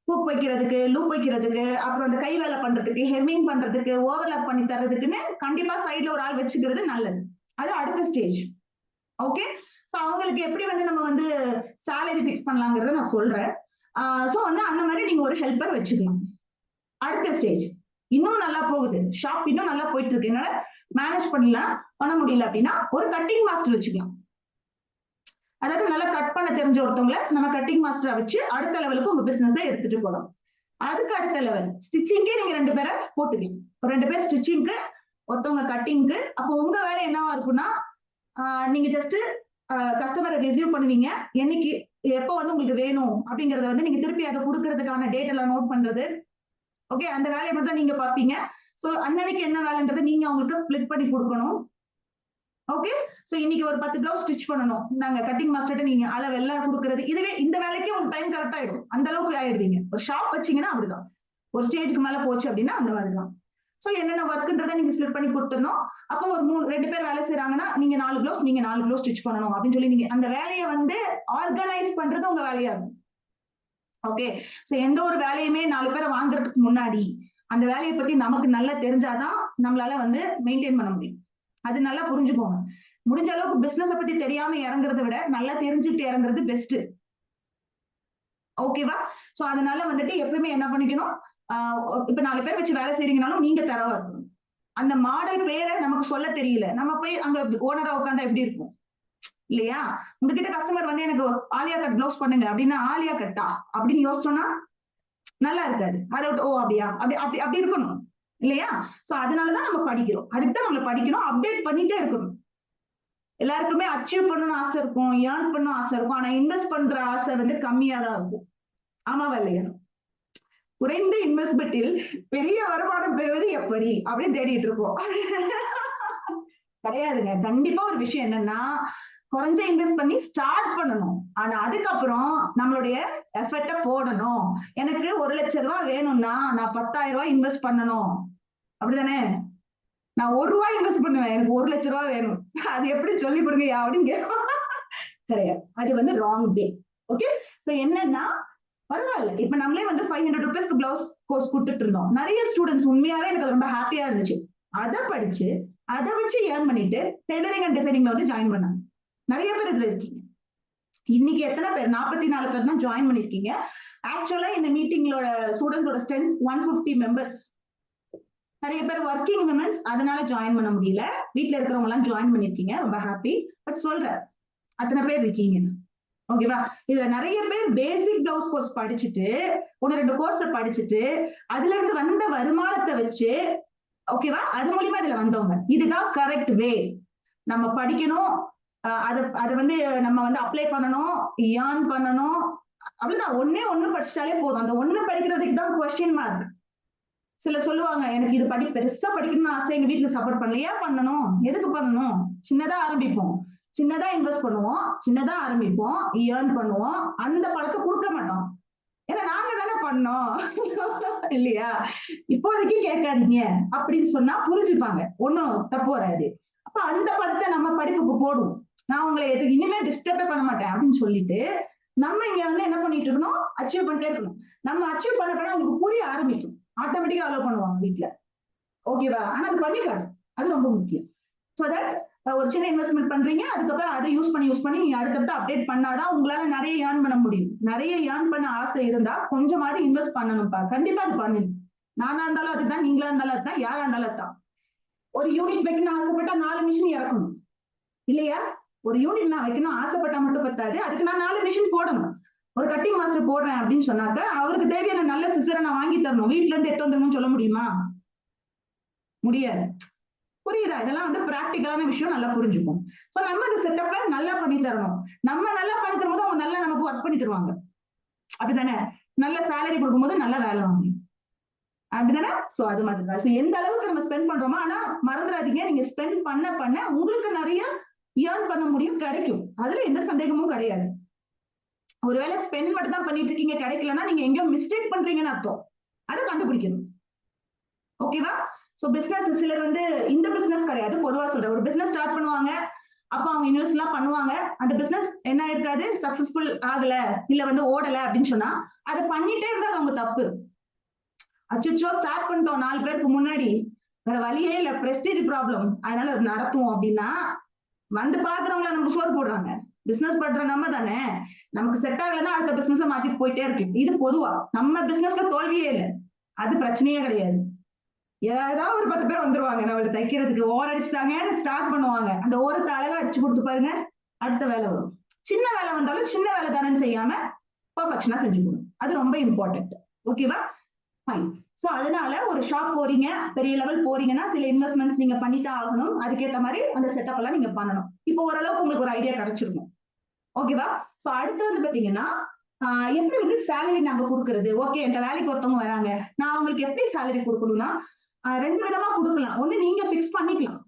ஹூக் வைக்கிறதுக்கு, லூப் வைக்கிறதுக்கு, அப்புறம் அந்த கை வேலை பண்றதுக்கு, ஹெம்மிங் பண்றதுக்கு, ஓவர்லாப் பண்ணி தர்றதுக்குன்னு கண்டிப்பா சைட்ல ஒரு ஆள் வச்சுக்கிறது நல்லது. அது அடுத்த ஸ்டேஜ். ஓகே, சோ அவங்களுக்கு எப்படி வந்து நம்ம வந்து சேலரி பிக்ஸ் பண்ணலாங்கிறத நான் சொல்றேன். சோ வந்து அந்த மாதிரி நீங்க ஒரு ஹெல்ப்பர் வச்சுக்கலாம். அடுத்த ஸ்டேஜ் இன்னும் நல்லா போகுது, ஷாப் இன்னும் நல்லா போயிட்டு இருக்கு, என்னால மேனேஜ் பண்ண முடியல அப்படின்னா ஒரு கட்டிங் மாஸ்டர் வச்சுக்கலாம். அதாவது நல்லா கட் பண்ண தெரிஞ்ச ஒருத்தவங்களை நம்ம கட்டிங் மாஸ்டரா வச்சு அடுத்த லெவலுக்கு உங்க பிசினஸை எடுத்துட்டு போகலாம். அதுக்கு அடுத்த லெவல் ஸ்டிச்சிங்கே நீங்க 2 பேரை போட்டுக்கலாம். 2 பேர் ஸ்டிச்சிங்க்கு, ஒருத்தவங்க கட்டிங்க்கு. அப்போ உங்க வேலை என்னவா இருக்கும்னா, நீங்க ஜஸ்ட் கஸ்டமரை ரிசீவ் பண்ணுவீங்க, என்னைக்கு எப்போ வந்து உங்களுக்கு வேணும் அப்படிங்கறத வந்து நீங்க திருப்பி அதை கொடுக்கறதுக்கான டேட் எல்லாம் நோட் பண்றது. ஓகே, அந்த வேலையை மட்டும் நீங்க பாப்பீங்க. சோ அன்னைக்கு என்ன வேலைன்றது நீங்க அவங்களுக்கு ஸ்பிளிட் பண்ணி கொடுக்கணும். ஓகே, சோ இன்னைக்கு ஒரு 10 பிளவுஸ் ஸ்டிச் பண்ணணும், நாங்க கட்டிங் மாஸ்டர்ட்ட நீங்க அளவு எல்லாம் கொடுக்கறது. இதுவே இந்த வேலைக்கு உங்களுக்கு டைம் கரெக்ட் ஆயிடும், அந்த அளவுக்கு ஆயிடுவீங்க. ஒரு ஷாப் வச்சீங்கன்னா அப்படிதான். ஒரு ஸ்டேஜ்க்கு மேல போச்சு அப்படின்னா அந்த மாதிரிதான். சோ என்னென்ன ஒர்க்ன்றதை நீங்க ஸ்பிளிட் பண்ணி கொடுத்துடணும். அப்போ ஒரு 2 பேர் வேலை செய்யறாங்கன்னா நீங்க 4 பிளவுஸ், நீங்க 4 பிளவுஸ் ஸ்டிச் பண்ணணும் அப்படின்னு சொல்லி நீங்க அந்த வேலையை வந்து ஆர்கனைஸ் பண்றது உங்க வேலையா இருக்கும். ஓகே, சோ எந்த ஒரு வேலையுமே 4 பேரை வாங்குறதுக்கு முன்னாடி அந்த வேலையை பத்தி நமக்கு நல்லா தெரிஞ்சாதான் நம்மளால வந்து மெயின்டைன் பண்ண முடியும். அது நல்லா புரிஞ்சுக்கோங்க. முடிஞ்ச அளவுக்கு பிசினஸ் பத்தி தெரியாம இறங்குறதை விட நல்லா தெரிஞ்சுக்கிட்டு இறங்குறது பெஸ்ட். ஓகேவா? சோ அதனால வந்துட்டு எப்பவுமே என்ன பண்ணிக்கணும், இப்ப 4 பேர் வச்சு வேலை செய்றீங்கனாலும் நீங்க தரவா இருக்கணும். அந்த மாடல் பேரை நமக்கு சொல்ல தெரியல, நம்ம போய் அங்க ஓனரா உட்காந்தா எப்படி இருக்கும் இல்லையா? உங்ககிட்ட கஸ்டமர் வந்து எனக்கு ஆலியா கட் பிளவுஸ் பண்ணுங்க அப்படின்னா ஆலியா கட்டா அப்படின்னு யோசிச்சோம்னா நல்லா இருக்காது. அதை விட்டு ஓ அப்படியா அப்படி அப்படி அப்படி இருக்கணும் இல்லையா? சோ அதனாலதான் நம்ம படிக்கிறோம். அதுக்கு தான் நம்மள படிக்கணும், அப்டேட் பண்ணிட்டே இருக்கணும். எல்லாருக்குமே அச்சீவ் பண்ணணும்னு ஆசை இருக்கும், ஏர்ன் பண்ணணும் ஆசை இருக்கும். ஆனா இன்வெஸ்ட் பண்ற ஆசை வந்து கம்மியா தான் இருக்கும். ஆமாவா இல்லையா? குறைந்த இன்வெஸ்ட்மெண்டில் பெரிய வருமானம் பெறுவது எப்படி அப்படின்னு தேடிட்டு இருக்கோம். கிடையாதுங்க. கண்டிப்பா ஒரு விஷயம் என்னன்னா, குறைஞ்ச இன்வெஸ்ட் பண்ணி ஸ்டார்ட் பண்ணணும். ஆனா அதுக்கப்புறம் நம்மளுடைய எஃபர்ட்டை போடணும். எனக்கு 1 லட்சம் ரூபாய் வேணும்னா நான் 10,000 ரூபாய் இன்வெஸ்ட் பண்ணணும், அப்படிதானே? நான் 1 ரூபாய் இன்வெஸ்ட் பண்ணுவேன், எனக்கு 1 லட்சம் ரூபாய் வேணும், அது எப்படி சொல்லி கொடுங்க அப்படின்னு கிடையாது. அது வந்து ராங் வே. ஓகே, சோ என்னன்னா பரவாயில்ல, இப்ப நம்மளே வந்து 500 ருபீஸ்க்கு பிளவுஸ் கோர்ஸ் கொடுத்துட்டு இருந்தோம். நிறைய ஸ்டூடெண்ட்ஸ் உண்மையாவே எனக்கு ரொம்ப ஹாப்பியா இருந்துச்சு. அதை படிச்சு அதை வச்சு ஏர்ன் பண்ணிட்டு டெய்லரிங் அண்ட் டிசைனிங்ல வந்து ஜாயின் பண்ணாங்க. நிறைய பேர் இதுல இருக்கீங்க. இன்னைக்கு எத்தனை பேர்? 44 பேர் தான் ஜாயின் பண்ணிருக்கீங்க. ஆக்சுவலா இந்த மீட்டிங்களோட ஸ்டூடெண்ட்ஸோட ஸ்ட்ரென்த் 150 மெம்பர்ஸ். நிறைய பேர் ஒர்க்கிங் விமன்ஸ், அதனால ஜாயின் பண்ண முடியல. வீட்டுல இருக்கிறவங்க எல்லாம் ஜாயின் பண்ணிருக்கீங்க, ரொம்ப ஹாப்பி. பட் சொல்றேன், அத்தனை பேர் இருக்கீங்க. ஓகேவா? இதுல நிறைய பேர் பேசிக் பிளவுஸ் கோர்ஸ் படிச்சுட்டு 1-2 கோர்ஸ் படிச்சுட்டு அதுல இருந்து வந்த வருமானத்தை வச்சு, ஓகேவா, அது மூலியமா இதுல வந்தவங்க. இதுதான் கரெக்ட் வே. நம்ம படிக்கணும், அதை வந்து நம்ம வந்து அப்ளை பண்ணணும், ஏர்ன் பண்ணணும். அவ்வளவுதான். ஒண்ணு படிச்சிட்டாலே போதும். அந்த ஒண்ணு படிக்கிறதுக்கு தான் கொஸ்டின் மார்க். சில சொல்லுவாங்க, எனக்கு இது பெருசா படிக்கணும்னு ஆசை, எங்க வீட்டுல சப்போர்ட் பண்ணல. ஏன் பண்ணணும்? எதுக்கு பண்ணணும்? சின்னதா ஆரம்பிப்போம், சின்னதா இன்வெஸ்ட் பண்ணுவோம், சின்னதா ஆரம்பிப்போம், ஏர்ன் பண்ணுவோம். அந்த பணத்தை கொடுக்க மாட்டோம், ஏன்னா நாங்க தானே பண்ணோம் இல்லையா? இப்போதைக்கு கேட்காதீங்க அப்படின்னு சொன்னா புரிஞ்சுப்பாங்க, ஒன்னும் தப்பு வராது. அப்ப அந்த பணத்தை நம்ம படிப்புக்கு போடுவோம். நான் உங்களை இனிமே டிஸ்டர்பே பண்ண மாட்டேன் அப்படின்னு சொல்லிட்டு நம்ம இங்க வந்து என்ன பண்ணிட்டு இருக்கணும், அச்சீவ் பண்ணிட்டே இருக்கணும். நம்ம அச்சீவ் பண்ண உங்களுக்கு புரிய ஆரம்பிக்கும், ஆட்டோமேட்டிக்கா அலோவ் பண்ணுவாங்க வீட்டுல. ஓகேவா? ஆனா அது பண்ணிக்காது, அது ரொம்ப முக்கியம். சோ தட் ஒரு சின்ன இன்வெஸ்ட்மெண்ட் பண்றீங்க, அதுக்கப்புறம் அதை யூஸ் பண்ணி நீங்க அடுத்தடுத்து அப்டேட் பண்ணாதான் உங்களால நிறைய ஏர்ன் பண்ண முடியும். நிறைய ஏர்ன் பண்ண ஆசை இருந்தா கொஞ்சமாவது இன்வெஸ்ட் பண்ணணும்ப்பா. கண்டிப்பா அது பண்ணுங்க. நானா இருந்தாலும் அதுதான், நீங்களா இருந்தாலும் அதுதான், யாரா இருந்தாலும் அதுதான். ஒரு யூனிட் வைக்கணும்னு ஆசைப்பட்டா 4 மிஷின் இறக்கணும் இல்லையா? ஒரு யூனிட் நான் வைக்கணும் ஆசைப்பட்டா மட்டும் பத்தாது, அதுக்கு நான் 4 மிஷின் போடணும். ஒரு கட்டிங் மாஸ்டர் போடுறேன் அப்படின்னு சொன்னாக்க அவருக்கு தேவையான நல்ல சிசரை நான் வாங்கி தரணும். வீட்டுல இருந்து எட்டு வந்துருங்கன்னு சொல்ல முடியுமா? முடியாது. புரியுதா? இதெல்லாம் வந்து பிராக்டிக்கலான விஷயம், நல்லா புரிஞ்சுக்கும். சோ நம்ம அந்த செட்டப்பை நல்லா பண்ணி தரணும். நம்ம நல்லா பண்ணி தரும்போது அவங்க நல்லா நமக்கு ஒர்க் பண்ணி தருவாங்க. அப்படித்தானே? நல்ல சேலரி கொடுக்கும்போது நல்ல வேலை வாங்கி, அப்படிதானே? சோ அது மாதிரிதான். சோ எந்த அளவுக்கு நம்ம ஸ்பெண்ட் பண்றோமோ, ஆனா மறந்துடாதீங்க, நீங்க ஸ்பெண்ட் பண்ண பண்ண உங்களுக்கு நிறைய ஏர்ன் பண்ண முடியும், கிடைக்கும். அதுல எந்த சந்தேகமும் கிடையாது. ஒருவேளை ஸ்பெண்ட் மட்டும் தான் பண்ணிட்டு இருக்கீங்க, கிடைக்கலன்னா நீங்க எங்கேயோ மிஸ்டேக் பண்றீங்கன்னு அர்த்தம். அதை கண்டுபிடிக்கணும். ஓகேவா? சோ பிசினஸ் சிலர் வந்து இந்த பிசினஸ் கிடையாது, பொதுவா சொல்றேன். ஒரு பிசினஸ் ஸ்டார்ட் பண்ணுவாங்க, அப்ப அவங்க இன்வெஸ்ட் எல்லாம் பண்ணுவாங்க. அந்த பிசினஸ் என்ன இருக்காது, சக்சஸ்ஃபுல் ஆகல, இல்ல வந்து ஓடல அப்படின்னு சொன்னா அதை பண்ணிட்டே இருந்தா அவங்க தப்பு. அச்சோ ஸ்டார்ட் பண்ணிட்டோம் 4 பேருக்கு முன்னாடி, வேற வழியே இல்ல, பிரஸ்டீஜ் ப்ராப்ளம், அதனால நடத்தும் அப்படின்னா வந்து பாக்குறவங்கள நமக்கு சோறு போடுறாங்க. பிசினஸ் பண்ற நம்ம தானே, நமக்கு செட் ஆகலன்னா அடுத்த பிசினஸ் மாத்திட்டு போயிட்டே இருக்கு. இது பொதுவா நம்ம பிசினஸ்ல தோல்வியே இல்லை, அது பிரச்சனையே கிடையாது. ஏதாவது ஒரு 10 பேர் வந்துருவாங்க நம்மள தைக்கிறதுக்கு, ஓர் அடிச்சுட்டாங்கன்னு ஸ்டார்ட் பண்ணுவாங்க. அந்த ஓரத்தை அழகா அடிச்சு கொடுத்து பாருங்க, அடுத்த வேலை வரும். சின்ன வேலை வந்தாலும் சின்ன வேலை தானேன்னு செய்யாம பர்ஃபெக்ஷனா செஞ்சு கொடுக்கும். அது ரொம்ப இம்பார்ட்டன்ட். ஓகேவா? ஃபைன். சோ அதனால ஒரு ஷாப் போறீங்க, பெரிய லெவல் போறீங்கன்னா சில இன்வெஸ்ட்மெண்ட்ஸ் நீங்க பண்ணித்தான் ஆகணும். அதுக்கேற்ற மாதிரி அந்த செட்டப் எல்லாம் நீங்க பண்ணணும். இப்போ ஓரளவுக்கு உங்களுக்கு ஒரு ஐடியா கிடைச்சிருக்கும். ஓகேவா? சோ அடுத்து வந்து பாத்தீங்கன்னா எப்படி வந்து சேலரி நாங்க கொடுக்கறது? ஓகே, என் வேலைக்கு ஒருத்தவங்க வராங்க, நான் அவங்களுக்கு எப்படி சேலரி கொடுக்கணும்னா 2 விதமா கொடுக்கலாம். ஒண்ணு நீங்க பிக்ஸ் பண்ணிக்கலாம்.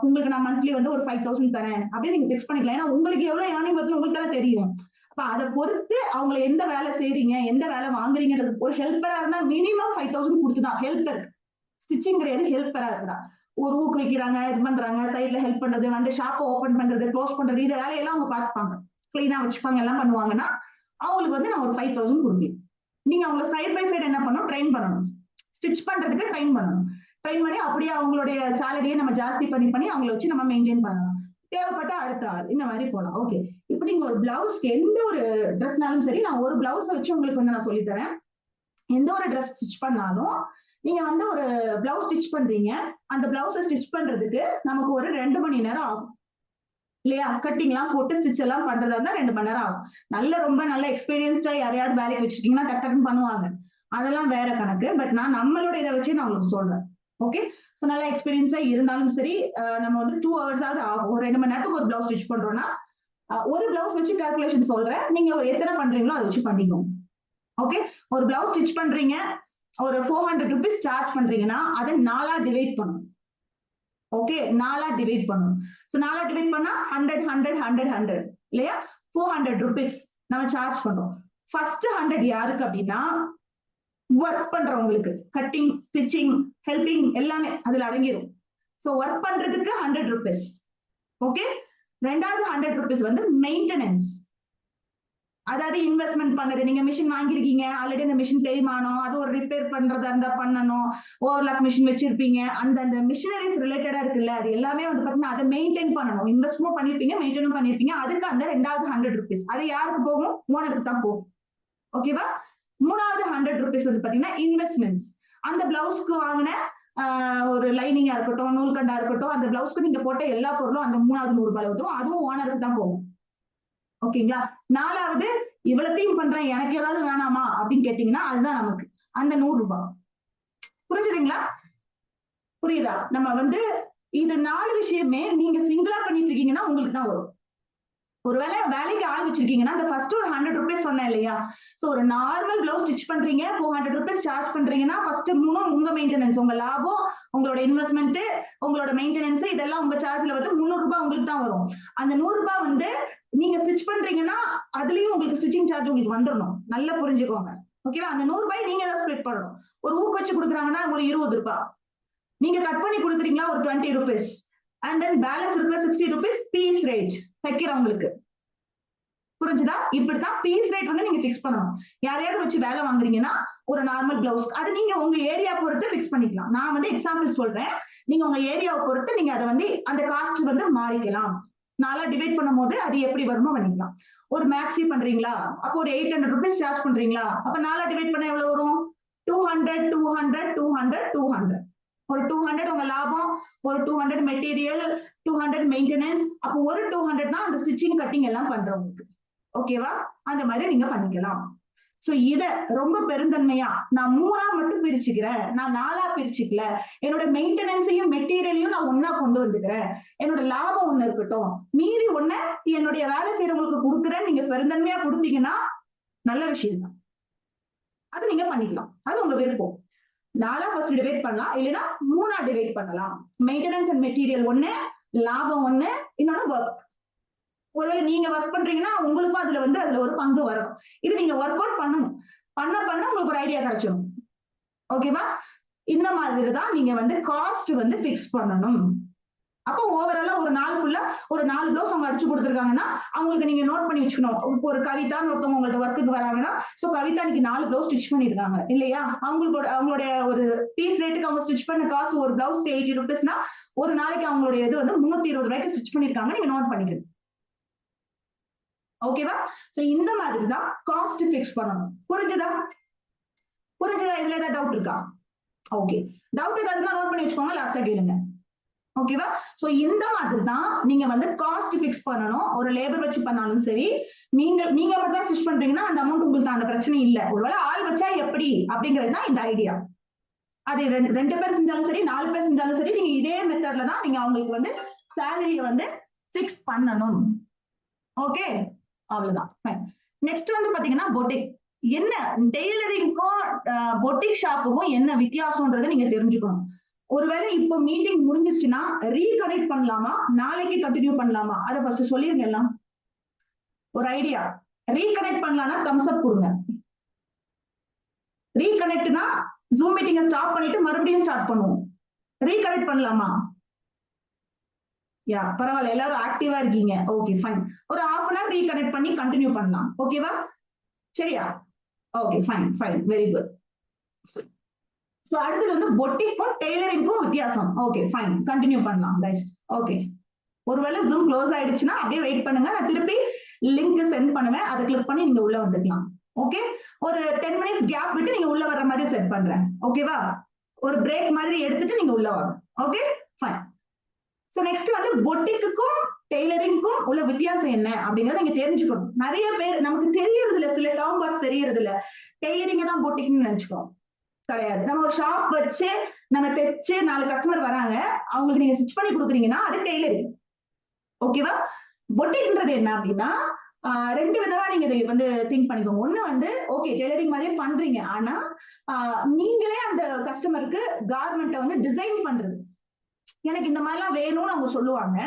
உங்களுக்கு நான் மந்த்லி வந்து ஒரு 5000 தரேன் அப்படின்னு நீங்க பிக்ஸ் பண்ணிக்கலாம். ஏன்னா உங்களுக்கு எவ்வளவு ஏர்னிங் வருதுன்னு உங்களுக்கு தானே தெரியும். அப்ப அதை பொறுத்து அவங்களை எந்த வேலை செய்றீங்க, எந்த வேலை வாங்குறீங்கிறது, ஒரு ஹெல்ப்பரா இருந்தா மினிமம் 5000 கொடுத்துதான். ஹெல்ப்பர், ஸ்டிச்சிங் கிடையாது, ஹெல்ப்பரா இருந்தா. ஒரு ஊக்குவிக்கிறாங்க, இது பண்றாங்க, சைட்ல ஹெல்ப் பண்றது, வந்து ஷாப்பை ஓபன் பண்றது, க்ளோஸ் பண்றது, இந்த வேலையெல்லாம் அவங்க பார்த்துப்பாங்க, கிளீனா வச்சுப்பாங்க, எல்லாம் பண்ணுவாங்கன்னா அவங்களுக்கு வந்து நான் ஒரு 5000 கொடுப்பேன். நீங்க அவங்களை சைட் பை சைடு என்ன பண்ணணும், ட்ரெயின் பண்ணணும். ஸ்டிச் பண்றதுக்கு ட்ரெயின் பண்ணணும். ட்ரெயின் பண்ணி அப்படியே அவங்களுடைய சேலரியை நம்ம ஜாஸ்தி பண்ணி பண்ணி அவங்களை வச்சு நம்ம மெயின்டைன் பண்ணலாம். தேவைப்பட்ட அடுத்த ஆள் இந்த மாதிரி போலாம். ஓகே, இப்போ நீங்க ஒரு பிளவுஸ்க்கு எந்த ஒரு ட்ரெஸ்னாலும் சரி, நான் ஒரு பிளவுஸ் வச்சு உங்களுக்கு வந்து நான் சொல்லித்தரேன். எந்த ஒரு ட்ரெஸ் ஸ்டிச் பண்ணாலும் நீங்க வந்து ஒரு பிளவுஸ் ஸ்டிச் பண்றீங்க, அந்த பிளவுஸை ஸ்டிச் பண்றதுக்கு நமக்கு ஒரு 2 மணி நேரம் ஆகும் இல்லையா? கட்டிங் எல்லாம் போட்டு ஸ்டிச் எல்லாம் பண்றதா இருந்தா 2 மணி நேரம் ஆகும். ரொம்ப நல்ல எக்ஸ்பீரியன்ஸ்டா யாரையாவது வேலைக்கு வச்சிருக்கீங்கன்னா டக் டக்குன்னு பண்ணுவாங்க, அதெல்லாம் வேற கணக்கு. பட் நான் நம்மளோட இதை வச்சு நான் உங்களுக்கு சொல்றேன். ஓகே, சோ நல்ல எக்ஸ்பீரியன்ஸா இருந்தாலும் சரி, நம்ம வந்து 2 hours ஆகுது ஆகும். ஒரு 2 மணி நேரத்துக்கு ஒரு பிளவுஸ் ஸ்டிச் பண்றோம்னா ஒரு பிளவுஸ் வச்சு கால்குலேஷன் சொல்றேன், நீங்க ஒரு எத்தனை பண்றீங்களோ அதை வச்சு பண்ணிக்கோங்க. ஓகே, ஒரு பிளவுஸ் ஸ்டிச் பண்றீங்க, ஒரு 400 rupees சார்ஜ் பண்றீங்கன்னா அதை 4ஆ டிவைட் பண்ணணும். ஓகே, 4ஆ டிவைட் பண்ணணும். சோ 4ஆ டிவைட் பண்ணா 100 100 100 100 இல்லையா? 400 rupees நம்ம சார்ஜ் பண்றோம். ஃபர்ஸ்ட் 100 யாருக்கு அப்படின்னா ஒர்க் பண்றவங்களுக்கு, கட்டிங், ஸ்டிச்சிங், ஹெல்பிங் எல்லாமே அதுல அடங்கிடும். சோ ஒர்க் பண்றதுக்கு 100 rupees. ஓகே, ரெண்டாவது 100 rupees வந்து மெயின்டெனன்ஸ், அதாவது இன்வெஸ்ட்மெண்ட் பண்ணது. நீங்க மிஷின் வாங்கிருக்கீங்க, ஆல்ரெடி அந்த மிஷின் தேய்மானம், அது ஒரு ரிப்பேர் பண்றதா இருந்தா பண்ணணும், ஓவர்லாக் மிஷின் வச்சிருப்பீங்க, அந்த மிஷினரிஸ் ரிலேட்டடா இருக்குல்ல, அது எல்லாமே வந்து பாத்தீங்கன்னா அதை மெயின்டைன் பண்ணணும். இன்வெஸ்ட்மெண்ட் பண்ணிருப்பீங்க, மெயின்டைனும் பண்ணிருப்பீங்க, அதுக்கு அந்த ரெண்டாவது 100 rupees அது யாருக்கு போகும்? ஓனருக்கு தான் போகும். ஓகேவா? மூணாவது 100 rupees வந்து பாத்தீங்கன்னா இன்வெஸ்ட்மெண்ட்ஸ். அந்த பிளவுஸ்க்கு வாங்கின ஒரு லைனிங்கா இருக்கட்டும், நூல்கண்டா இருக்கட்டும், அந்த பிளவுஸ்க்கு நீங்க போட்ட எல்லா பொருளும் அந்த மூணாவது 100 ரூபாய் வரும், அதுவும் ஓனருக்கு தான் போகும். ஓகேங்களா? நாலாவது இவ்வளத்தையும் பண்றேன், எனக்கு ஏதாவது வேணாமா அப்படின்னு கேட்டீங்கன்னா அதுதான் நமக்கு அந்த 100 ரூபாய். புரிஞ்சுதுங்களா? புரியுதா? நம்ம வந்து இது 4 விஷயமே நீங்க சிங்கிளா பண்ணிட்டு இருக்கீங்கன்னா உங்களுக்கு தான் வரும். ஒருவேளை வேலைக்கு ஆள் வச்சிருக்கீங்கன்னா அந்த ஃபர்ஸ்ட் ஒரு 100 rupees சொன்னேன் இல்லையா? சோ ஒரு நார்மல் பிளவுஸ் ஸ்டிச் பண்றீங்க, 400 rupees சார்ஜ் பண்றீங்கன்னா ஃபர்ஸ்ட் 3 உங்க மெயின்டெனன்ஸ், உங்க லாபம், உங்களோட இன்வெஸ்ட்மெண்ட், உங்களோட மெயின்டெனன்ஸ், இதெல்லாம் உங்க சார்ஜ்ல வந்து 300 ரூபாய் உங்களுக்கு தான் வரும். அந்த 100 ரூபாய் வந்து நீங்க ஸ்டிச் பண்றீங்கன்னா அதுலயும் உங்களுக்கு ஸ்டிச்சிங் சார்ஜ் உங்களுக்கு வந்துடணும். நல்லா புரிஞ்சுக்கோங்க. ஓகேவா? அந்த 100 ரூபாய் நீங்க தான் ஸ்ப்ளிட் பண்ணணும். ஒரு ஊக்கு வச்சு கொடுக்குறாங்கன்னா ஒரு 20 ரூபாய், நீங்க கட் பண்ணி கொடுக்குறீங்களா ஒரு 20 rupees, அண்ட் தென் பேலன்ஸ் இருக்கிற 60 rupees பீஸ் ரேட் தைக்கிறவங்களுக்கு. புரிஞ்சுதா? இப்படித்தான் பீஸ் ரேட் வந்து நீங்க பிக்ஸ் பண்ணணும். யாரையாவது வச்சு வேலை வாங்குறீங்கன்னா ஒரு நார்மல் பிளவுஸ் அது நீங்க உங்க ஏரியா பொறுத்து பிக்ஸ் பண்ணிக்கலாம். நான் வந்து எக்ஸாம்பிள் சொல்றேன், நீங்க உங்க ஏரியாவை பொறுத்து நீங்க அதை வந்து அந்த காஸ்ட் வந்து மாறிக்கலாம். 4ஆ டிவைட் பண்ணும் போது அது எப்படி வருமோ பண்ணிக்கலாம். ஒரு மேக்ஸி பண்றீங்களா, அப்போ ஒரு 800 rupees சார்ஜ் பண்றீங்களா, அப்ப 4ஆ டிவைட் பண்ண எவ்வளவு வரும்? 200 200 200 200. ஒரு 200 உங்க லாபம், ஒரு 200 மெட்டீரியல், 200 மெயின்டெனன்ஸ், அப்போ ஒரு 200 தான் அந்த ஸ்டிச்சிங் கட்டிங் எல்லாம் பண்றவங்களுக்கு. ஓகேவா? அந்த மாதிரி நீங்க பண்ணிக்கலாம். சோ இத ரொம்ப பெருந்தன்மையா நான் 3ஆ மட்டும் பிரிச்சுக்கிறேன், நான் 4ஆ பிரிச்சுக்கல, என்னோட மெயின்டெனன்ஸையும் மெட்டீரியலையும் நான் ஒன்னா கொண்டு வந்துக்கிறேன், என்னோட லாபம் ஒண்ணு இருக்கட்டும், மீதி ஒண்ணு என்னுடைய வேலை செய்யறவங்களுக்கு கொடுக்குறேன், நீங்க பெருந்தன்மையா கொடுத்தீங்கன்னா நல்ல விஷயம் தான். அது நீங்க பண்ணிக்கலாம், அது உங்க விருப்பம். 4ஆ ஃபர்ஸ்ட் டிவைட் பண்ணலாம், இல்லைன்னா 3ஆ டிவைட் பண்ணலாம். மெயின்டெனன்ஸ் அண்ட் மெட்டீரியல் ஒண்ணு, லாபம் ஒண்ணு, இன்னொன்னு ஒர்க். ஒருவேளை நீங்க ஒர்க் பண்றீங்கன்னா உங்களுக்கும் அதுல ஒரு பங்கு வரும். இது நீங்க ஒர்க் அவுட் பண்ணணும், பண்ண உங்களுக்கு ஒரு ஐடியா கிடைச்சிடும். ஓகேவா? இந்த மாதிரி தான் நீங்க காஸ்ட் ஃபிக்ஸ் பண்ணணும். அப்போ ஓவராலா ஒரு நாள் ஃபுல்லா ஒரு 4 ப்ளவுஸ் அவங்க அடிச்சு கொடுத்துருக்காங்கன்னா அவங்களுக்கு நீங்க நோட் பண்ணி வச்சுக்கணும். ஒரு கவிதான்னு ஒருத்தவங்க உங்கள்ட்ட ஒர்க்குக்கு வராங்கன்னா, சோ கவிதா இன்னைக்கு 4 ப்ளவுஸ் ஸ்டிச் பண்ணிருக்காங்க இல்லையா? அவங்களுடைய ஒரு பீஸ் ரேட்டுக்கு அவங்க ஸ்டிச் பண்ண காஸ்ட் ஒரு பிளவுஸ் 80 ருபீஸ்னா ஒரு நாளைக்கு அவங்களுடைய இது 320 ரூபாய்க்கு ஸ்டிச் பண்ணிருக்காங்க, நீங்க நோட் பண்ணிக்கணும். ஓகேவா? சோ இந்த மாதிரி தான் காஸ்ட் ஃபிக்ஸ் பண்ணணும். புரிஞ்சுதா? இதுல ஏதாவது டவுட் இருக்கா? ஓகே, டவுட் ஏதாவது நோட் பண்ணி வச்சுக்கோங்க, லாஸ்டா கேளுங்க. ஓகேவா? சோ இந்த மாதிரி தான் நீங்க காஸ்ட் ஃபிக்ஸ் பண்ணணும். ஒரு லேபர் வச்சு பண்ணாலும் சரி, நீங்க மட்டும் ஸ்டிச் பண்றீங்கன்னா அந்த அமௌண்ட் உங்களுக்கு அந்த பிரச்சனை இல்ல. ஒருவேளை ஆள் வச்சா எப்படி அப்படிங்கிறது தான் இந்த ஐடியா. அது 2 பேர் செஞ்சாலும் சரி, 4 பேர் செஞ்சாலும் சரி, நீங்க இதே மெத்தட்ல தான் நீங்க அவங்களுக்கு சேலரியை ஃபிக்ஸ் பண்ணணும். ஓகே, அவ்வளவுதான். நெக்ஸ்ட் பாத்தீங்கன்னா பொட்டிக். என்ன டெய்லரிங்க்கும் பொட்டிக் ஷாப்புக்கும் என்ன வித்தியாசம்ன்றதை நீங்க தெரிஞ்சுக்கணும். ஒருவேளை இப்போ மீட்டிங் முடிஞ்சிருச்சுன்னா ரீகனெக்ட் பண்ணலாமா, நாளைக்கு கண்டினியூ பண்ணலாமா, அதை ஃபர்ஸ்ட் சொல்லிருங்க. எல்லாம் ஒரு ஐடியா. ரீகனெக்ட் பண்ணலாம்னா தம்ஸ் அப் கொடுங்க. ரீகனெக்ட்னா ஜூம் மீட்டிங்கை ஸ்டாப் பண்ணிட்டு மறுபடியும் ஸ்டார்ட் பண்ணுவோம். ரீகனெக்ட் பண்ணலாமா? யா, பரவாயில்ல, எல்லாரும் ஆக்டிவா இருக்கீங்க. Okay, fine. ஒரு half an hour ரீகனெக்ட் பண்ணி கண்டினியூ பண்ணலாம். ஓகேவா? சரியா? Okay, fine, very good. So அடுத்தது பொட்டிக்கும் டெய்லரிங்க்கும் வித்தியாசம். ஓகே, ஃபைன், கண்டினியூ பண்ணலாம் கைஸ். ஓகே, ஒருவேளை ஜூம் க்ளோஸ் ஆயிடுச்சுன்னா அப்படியே வெயிட் பண்ணுங்க, நான் திருப்பி லிங்க் சென்ட் பண்ணுவேன், அதை கிளிக் பண்ணி நீங்க உள்ள வந்துக்கலாம். ஓகே, ஒரு 10 minutes கேப் விட்டு நீங்க உள்ள வர்ற மாதிரி செட் பண்றேன். ஓகேவா? ஒரு பிரேக் மாதிரி எடுத்துட்டு நீங்க உள்ள வாங்க. Okay, fine. சோ நெக்ஸ்ட் பொட்டிக்குக்கும் டெய்லரிங்க்கும் உள்ள வித்தியாசம் என்ன அப்படிங்கறத நீங்க தெரிஞ்சுக்கணும். நிறைய பேர் நமக்கு தெரியறது இல்ல, சில டேர்ம் வேர்ட்ஸ் தெரியறது இல்ல. டெய்லரிங்க தான் பொட்டிக்னு நினைச்சுக்கோம், கிடையாது. நம்ம ஒரு ஷாப் வச்சு நம்ம தைச்சு 4 கஸ்டமர் வராங்க, அவங்களுக்கு நீங்க ஸ்டிச் பண்ணி கொடுக்குறீங்கன்னா அது டெய்லரிங். ஓகேவா? பொட்டிக்ன்றது என்ன அப்படின்னா 2 விதமா நீங்க இதை திங்க் பண்ணிக்கோங்க. ஒண்ணு ஓகே டெய்லரிங் மாதிரியே பண்றீங்க, ஆனா நீங்களே அந்த கஸ்டமருக்கு கார்மெண்ட்டை டிசைன் பண்றது. எனக்கு இந்த மாதிரிலாம் வேணும்னு அவங்க சொல்லுவாங்க,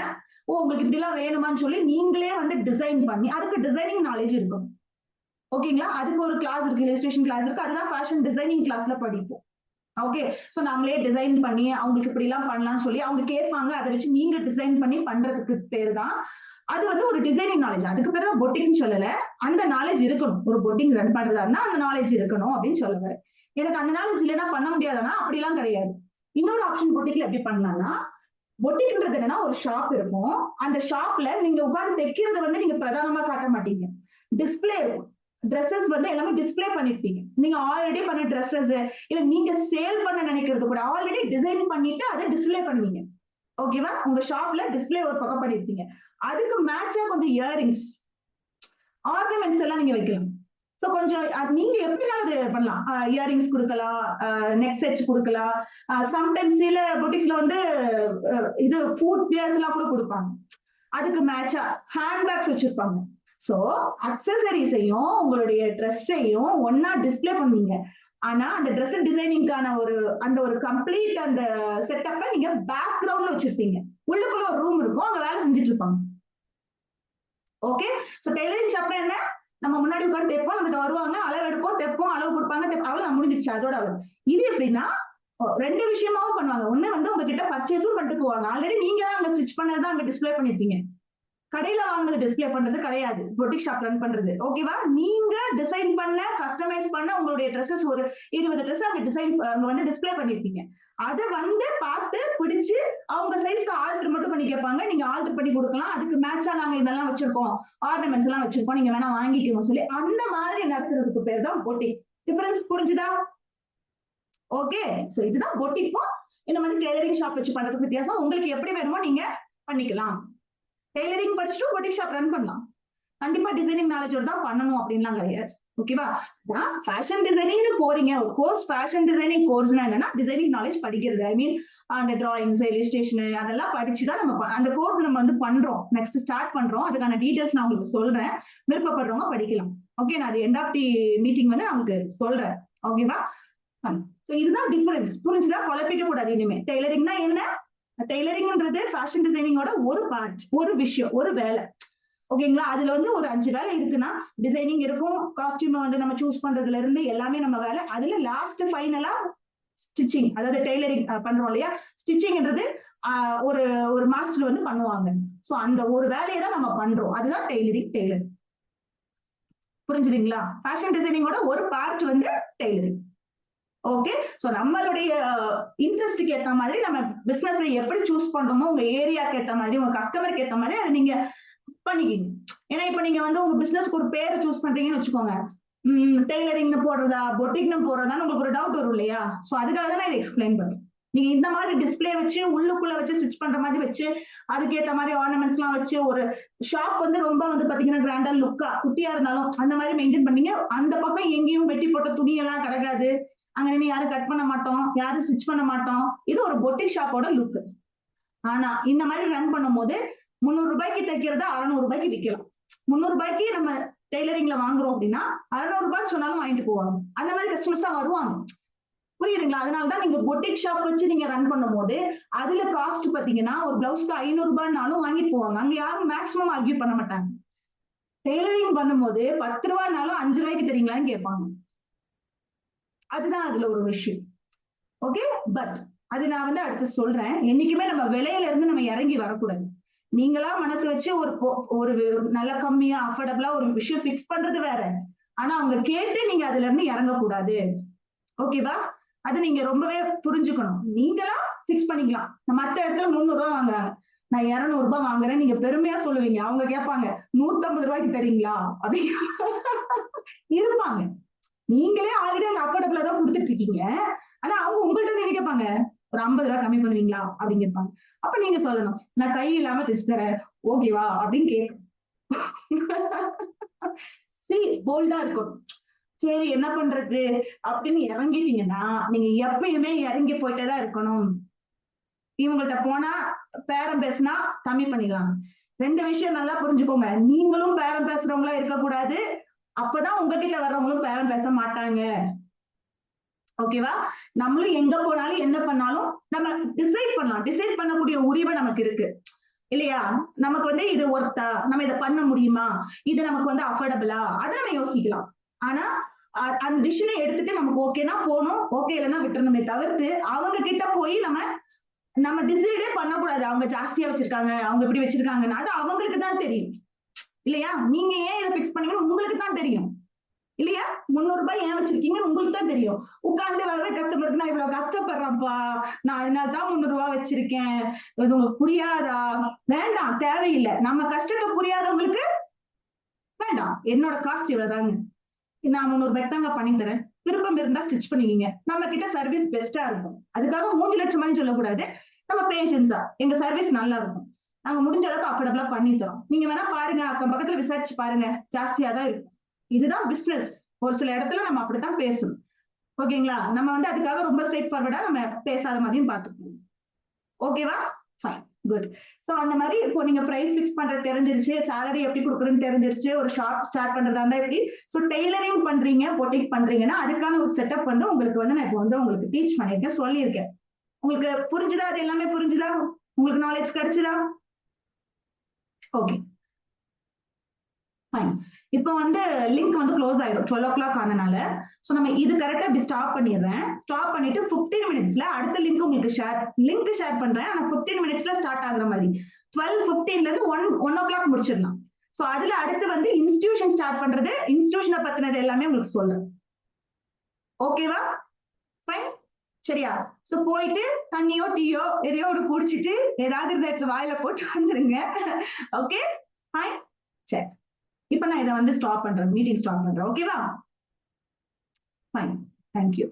ஓ உங்களுக்கு இப்படி எல்லாம் வேணுமான்னு சொல்லி நீங்களே டிசைன் பண்ணி, அதுக்கு டிசைனிங் நாலேஜ் இருக்கும். ஓகேங்களா? அதுக்கு ஒரு கிளாஸ் இருக்கு, இல்லஸ்ட்ரேஷன் கிளாஸ் இருக்கு, அதுதான் ஃபேஷன் டிசைனிங் கிளாஸ்ல படிப்போம். ஓகே, சோ நம்மளே டிசைன் பண்ணி அவங்களுக்கு இப்படி எல்லாம் பண்ணலாம்னு சொல்லி அவங்க கேட்பாங்க, அதை வச்சு நீங்க டிசைன் பண்ணி பண்றதுக்கு பேர் தான் அது ஒரு டிசைனிங் நாலேஜ். அதுக்கு பேர் தான் பொட்டிக்னு சொல்லல, அந்த நாலேஜ் இருக்கணும். ஒரு பொட்டிக் ரன் பண்றதா அந்த நாலேஜ் இருக்கணும் அப்படின்னு சொல்ல வரேன். எனக்கு அந்த நாலேஜ் இல்லைன்னா பண்ண முடியாதுன்னா அப்படிலாம் கிடையாது. இன்னொரு ஆப்ஷன் பொட்டிக்ல எப்படி பண்ணலாம்னா, பொட்டிக்ன்றது என்னன்னா ஒரு ஷாப் இருக்கும், அந்த ஷாப்ல நீங்க உட்கார்ந்து தைக்கிறத நீங்க பிரதானமா காட்ட மாட்டீங்க, டிஸ்பிளே இருக்கும். ட்ரெஸ்ஸஸ் எல்லாமே டிஸ்பிளே பண்ணிருப்பீங்க. நீங்க ஆல்ரெடி பண்ண ட்ரெஸ்ஸஸ் இல்ல நீங்க சேல் பண்ண நினைக்கிறது கூட ஆல்ரெடி டிசைன் பண்ணிட்டு அதை டிஸ்பிளே பண்ணுவீங்க. ஓகேவா? உங்க ஷாப்ல டிஸ்பிளே ஒரு பக்கம் பண்ணிருப்பீங்க, அதுக்கு மேட்சா கொஞ்சம் இயரிங்ஸ், ஆர்னமெண்ட்ஸ் எல்லாம் நீங்க வைக்கலாம். சோ கொஞ்சம் நீங்க எப்படினாலும் பண்ணலாம். இயரிங்ஸ் கொடுக்கலாம், நெக் செட்ஸ் கொடுக்கலாம். சம்டைம்ஸ் சில பொட்டிக்ஸ்ல இது ஃபுட் வியர்ஸ் எல்லாம் கூட கொடுப்பாங்க, அதுக்கு மேட்சா ஹேண்ட்பேக்ஸ் வச்சிருப்பாங்க. சோ அக்சசரிஸையும் உங்களுடைய ட்ரெஸ்ஸையும் ஒன்னா டிஸ்பிளே பண்ணுவீங்க. ஆனா அந்த ட்ரெஸ் டிசைனிங்கான ஒரு கம்ப்ளீட் அந்த செட்டப்பை நீங்க பேக்ரவுண்ட்ல வச்சிருப்பீங்க. உள்ளுக்குள்ள ஒரு ரூம் இருக்கும், அங்க வேலை செஞ்சுட்டு இருப்பாங்க. ஓகே, சோ டெய்லரிங் ஷாப்ல என்ன, நம்ம முன்னாடி உட்காந்து தைப்போம், நம்ம வருவாங்க, அளவு எடுப்போம், தைப்போம், அளவு கொடுப்பாங்க, அவ்வளவு முடிஞ்சிச்சு, அதோட அளவு. இது எப்படின்னா 2 விஷயமாவும் பண்ணுவாங்க. ஒண்ணு உங்ககிட்ட பர்ச்சேஸும் பண்ணிட்டு போவாங்க, ஆல்ரெடி நீங்க தான் அங்க ஸ்டிச் பண்ணதான் அங்க டிஸ்பிளே பண்ணிருப்பீங்க, கடையில வாங்குறது டிஸ்பிளே பண்றது கிடையாது பொட்டிக் ஷாப் ரன் பண்றது. ஓகேவா? நீங்க டிசைன் பண்ண கஸ்டமைஸ் பண்ண உங்களுடைய ட்ரெஸ்ஸஸ் ஒரு 20 ட்ரெஸ் அங்க டிசைன் அங்க டிஸ்பிளே பண்ணிருப்பீங்க. அதை பார்த்து பிடிச்சு அவங்க சைஸ்க்கு ஆல்டர் மட்டும் பண்ணி கேட்பாங்க, நீங்க ஆல்டர் பண்ணி கொடுக்கலாம், அதுக்கு மேட்சா நாங்க இதெல்லாம் வச்சிருக்கோம், ஆர்னமெண்ட்ஸ் எல்லாம் வச்சிருக்கோம், நீங்க வேணா வாங்கிக்கோங்க சொல்லி அந்த மாதிரி நடத்துறதுக்கு பேர் தான் பொட்டிக். டிஃபரன்ஸ் புரிஞ்சுதா? ஓகே, சோ இதுதான் பொட்டிக்கும் இந்த மாதிரி டெய்லரிங் ஷாப் வச்சு பண்றதுக்கு வித்தியாசம். உங்களுக்கு எப்படி வேணுமோ நீங்க பண்ணிக்கலாம். டெய்லரிங் படிச்சுட்டு பொட்டிக் ஷாப் ரன் பண்ணலாம். கண்டிப்பா டிசைனிங் நாலேஜோட தான் பண்ணணும் அப்படின்லாம் கிடையாது. ஓகேவா? ஃபேஷன் டிசைனிங்னு போறீங்க, ஒரு கோர்ஸ் ஃபேஷன் டிசைனிங் கோர்ஸ்னா என்னன்னா டிசைனிங் நாலேஜ் படிக்கிறது. ஐ மீன் அந்த டிராயிங்ஸ், இல்லஸ்ட்ரேஷன் அதெல்லாம் படிச்சுதான் நம்ம அந்த கோர்ஸ் நம்ம வந்து பண்றோம். நெக்ஸ்ட் ஸ்டார்ட் பண்றோம். அதுக்கான டீடைல்ஸ் நான் உங்களுக்கு சொல்றேன். விருப்பப்படுறவங்க படிக்கலாம். ஓகே, நான் அது எண்ட் ஆஃப் தி மீட்டிங் வந்து நான் உங்களுக்கு சொல்றேன். ஓகேவா? இதுதான் டிஃபரன்ஸ். புரிஞ்சுதா? குழப்பிக்க கூடாது இனிமே. டெய்லரிங்னா என்ன? டெய்லரிங்ன்றது ஃபேஷன் டிசைனிங்கோட ஒரு பார்ட், ஒரு விஷயம், ஒரு வேலை. ஓகேங்களா? அதுல வந்து ஒரு 5 வேலை இருக்குன்னா டிசைனிங் இருக்கும், காஸ்டியூம் வந்து நம்ம சூஸ் பண்றதுல இருந்து எல்லாமே நம்ம வேலை. அதுல லாஸ்ட் ஃபைனலா ஸ்டிச்சிங், அதாவது டெய்லரிங் பண்றோம் இல்லையா? ஸ்டிச்சிங்ன்றது ஒரு ஒரு மாஸ்டர் வந்து பண்ணுவாங்க. சோ அந்த ஒரு வேலையை தான் நம்ம பண்றோம். அதுதான் டெய்லர். புரிஞ்சுதுங்களா? ஃபேஷன் டிசைனிங்கோட ஒரு பார்ட் வந்து டெய்லரிங். ஓகே, சோ நம்மளுடைய இன்ட்ரெஸ்ட்க்கு ஏத்த மாதிரி நம்ம பிசினஸ்ல எப்படி சூஸ் பண்றோமோ, உங்க ஏரியாக்கு ஏத்த மாதிரி, உங்க கஸ்டமருக்கு ஏத்த மாதிரி அதை நீங்க பண்ணிக்கிங்க. ஏன்னா இப்ப நீங்க வந்து உங்க பிசினஸ்க்கு ஒரு பேர் சூஸ் பண்றீங்கன்னு வச்சுக்கோங்க. டெய்லரிங்னு போடுறதா, பொட்டிக்னு போடுறதான்னு உங்களுக்கு ஒரு டவுட் வரும் இல்லையா? சோ அதுக்காக தான் நான் இதை எக்ஸ்பிளைன் பண்றேன். நீங்க இந்த மாதிரி டிஸ்பிளே வச்சு உள்ளுக்குள்ள வச்சு ஸ்டிச் பண்ற மாதிரி வச்சு அதுக்கேற்ற மாதிரி ஆர்னமெண்ட்ஸ் எல்லாம் வச்சு ஒரு ஷாப் வந்து ரொம்ப வந்து பாத்தீங்கன்னா கிராண்டா லுக்கா குட்டியா இருந்தாலும் அந்த மாதிரி மெயின்டைன் பண்ணீங்க. அந்த பக்கம் எங்கேயும் வெட்டி போட்ட துணி எல்லாம் கிடக்காது. அங்க நின்று யாரும் கட் பண்ண மாட்டோம், யாரும் ஸ்டிச் பண்ண மாட்டோம். இது ஒரு பொட்டிக் ஷாப்போட லுக். ஆனா இந்த மாதிரி ரன் பண்ணும் போது 300 ரூபாய்க்கு தைக்கிறத 600 ரூபாய்க்கு விற்கலாம். 300 ரூபாய்க்கு நம்ம டெய்லரிங்ல வாங்குறோம் அப்படின்னா 600 ரூபாய்க்கு சொன்னாலும் வாங்கிட்டு போவாங்க. அந்த மாதிரி கஸ்டமர்ஸ் தான் வருவாங்க. புரியுதுங்களா? அதனாலதான் நீங்க பொட்டிக் ஷாப் வச்சு நீங்க ரன் பண்ணும் போது அதுல காஸ்ட் பாத்தீங்கன்னா ஒரு பிளவுஸ்க்கு 500 ரூபாய்னாலும் வாங்கிட்டு போவாங்க. அங்க யாரும் மேக்ஸிமம் ஆர்கியூ பண்ண மாட்டாங்க. டெய்லரிங் பண்ணும்போது 10 ரூபாய்னாலும் 5 ரூபாய்க்கு தெரியுங்களான்னு கேட்பாங்க. அதுதான் அதுல ஒரு விஷயம். ஓகே, பட் அது நான் வந்து அடுத்து சொல்றேன். என்னைக்குமே நம்ம விலையில இருந்து நம்ம இறங்கி வரக்கூடாது. நீங்களா மனசு வச்சு ஒரு நல்ல கம்மியா அஃபோர்டபுளா ஒரு விஷயம் பிக்ஸ் பண்றது வேற. ஆனா அவங்க கேட்டு நீங்க அதுல இருந்து இறங்கக்கூடாது. ஓகேவா? அது நீங்க ரொம்பவே புரிஞ்சுக்கணும். நீங்களா பிக்ஸ் பண்ணிக்கலாம். மத்த இடத்துல 300 ரூபாய் வாங்குறாங்க, நான் 200 ரூபாய் வாங்குறேன், நீங்க பெருமையா சொல்லுவீங்க. அவங்க கேட்பாங்க 150 ரூபாய்க்கு தரீங்களா அப்படின்னு இருப்பாங்க. நீங்களே ஆல்ரெடி அங்க அஃபோர்டபுளா தான் கொடுத்துட்டு இருக்கீங்க. ஆனா அவங்க உங்கள்ட்ட என்ன கேட்பாங்க, ஒரு 50 ரூபாய் கம்மி பண்ணுவீங்களா அப்படின்னு கேட்பாங்க. அப்ப நீங்க சொல்லணும், நான் கை இல்லாம தைச்சு தரேன், ஓகேவா அப்படின்னு கேட்கும். போல்டா இருக்கணும். சரி என்ன பண்றது அப்படின்னு இறங்கிட்டீங்கன்னா நீங்க எப்பயுமே இறங்கி போயிட்டேதான் இருக்கணும். இவங்கள்ட்ட போனா பேரம் பேசினா கம்மி பண்ணிடலாம். 2 விஷயம் நல்லா புரிஞ்சுக்கோங்க. நீங்களும் பேரம் பேசுறவங்களா இருக்கக்கூடாது, அப்பதான் உங்ககிட்ட வர்றவங்களும் பேரம் பேச மாட்டாங்க. ஓகேவா? நம்மளும் எங்க போனாலும் என்ன பண்ணாலும் நம்ம டிசைட் பண்ணலாம். டிசைட் பண்ணக்கூடிய உரிமை நமக்கு இருக்கு இல்லையா? நமக்கு வந்து இது ஒர்த்தா, நம்ம இதை பண்ண முடியுமா, இது நமக்கு வந்து அஃபோர்டபுளா, அதை நம்ம யோசிக்கலாம். ஆனா அந்த டிசிஷனை எடுத்துட்டு நமக்கு ஓகேனா போகணும், ஓகே இல்லைன்னா விட்டுறணுமே தவிர்த்து அவங்க கிட்ட போய் நம்ம டிசைடே பண்ணக்கூடாது. அவங்க ஜாஸ்தியா வச்சிருக்காங்க, அவங்க இப்படி வச்சிருக்காங்கன்னா அது அவங்களுக்கு தான் தெரியும் இல்லையா? நீங்க ஏன் இதை பிக்ஸ் பண்ணீங்கன்னு உங்களுக்கு தான் தெரியும் இல்லையா? 300 ரூபாய் ஏன் வச்சிருக்கீங்கன்னு உங்களுக்கு தான் தெரியும். உட்கார்ந்து வர்ற கஸ்டமருக்கு நான் இவ்வளவு கஷ்டப்படுறேன்ப்பா, நான் அதனாலதான் 300 ரூபாய் வச்சிருக்கேன், இது உங்களுக்கு புரியாதா? வேண்டாம், தேவையில்லை. நம்ம கஷ்டத்தை புரியாதவங்களுக்கு வேண்டாம். என்னோட காஸ்ட் இவ்வளவுதாங்க, நான் 300 ரூபாய்க்கு தாங்க பண்ணி தரேன், விருப்பம் இருந்தா ஸ்டிச் பண்ணிக்கிங்க. நம்ம கிட்ட சர்வீஸ் பெஸ்டா இருக்கும். அதுக்காக 3 லட்சம் சொல்லக்கூடாது. நம்ம பேஷன்ஸா எங்க சர்வீஸ் நல்லா இருக்கும், நாங்க முடிஞ்ச அளவுக்கு அஃபோர்டபுளா பண்ணி தரோம். நீங்க வேணா பாருங்க, அக்கம் பக்கத்துல விசாரிச்சு பாருங்க, ஜாஸ்தியா தான் இருக்கும். இதுதான் பிசினஸ். ஒரு சில இடத்துல நம்ம அப்படித்தான் பேசணும். ஓகேங்களா? நம்ம வந்து அதுக்காக ரொம்ப ஸ்ட்ரெயிட் ஃபார்வர்டா நம்ம பேசாத மாதிரியும் பார்த்துக்கணும். ஓகேவா? Fine, good. சோ அந்த மாதிரி இப்போ நீங்க பிரைஸ் பிக்ஸ் பண்றது தெரிஞ்சிருச்சு, சேலரி எப்படி கொடுக்குறதுன்னு தெரிஞ்சிருச்சு, ஒரு ஷாப் ஸ்டார்ட் பண்றதா இருந்தா எப்படி. சோ டெய்லரிங் பண்றீங்க, பொட்டிக் பண்றீங்கன்னா அதுக்கான ஒரு செட்டப் வந்து உங்களுக்கு வந்து நான் இப்போ வந்து உங்களுக்கு டீச் பண்ணிருக்கேன், சொல்லியிருக்கேன். உங்களுக்கு புரிஞ்சுதா? அது எல்லாமே புரிஞ்சுதா? உங்களுக்கு நாலேஜ் கிடைச்சுதா? Okay, fine. இப்போ வந்து லிங்க் வந்து க்ளோஸ் ஆயிடும் 12 o'clock ஆனனால. சோ நம்ம இது கரெக்டா இப்படி ஸ்டாப் பண்ணிடுறேன். ஸ்டாப் பண்ணிட்டு 15 மினிட்ஸ்ல அடுத்த லிங்க் உங்களுக்கு ஷேர் பண்றேன். ஆனா 15 மினிட்ஸ்ல ஸ்டார்ட் ஆகுற மாதிரி 12:15ல இருந்து 1 o'clock முடிச்சிடலாம். சோ அதுல அடுத்து வந்து இன்ஸ்டிடியூஷன் ஸ்டார்ட் பண்றது, இன்ஸ்டிடியூஷனை பத்தினது எல்லாமே உங்களுக்கு சொல்றேன். ஓகேவா? ஃபைன், சரியா? சோ போயிட்டு தண்ணியோ டீயோ எதையோ ஒரு குடிச்சிட்டு ஏதாவது இடத்துல வாயில போட்டு வந்துருங்க. ஓகே, ஃபைன், சரி. இப்ப நான் இதை வந்து ஸ்டாப் பண்றேன், மீட்டிங் ஸ்டாப் பண்றேன். ஓகேவா? Fine, thank you.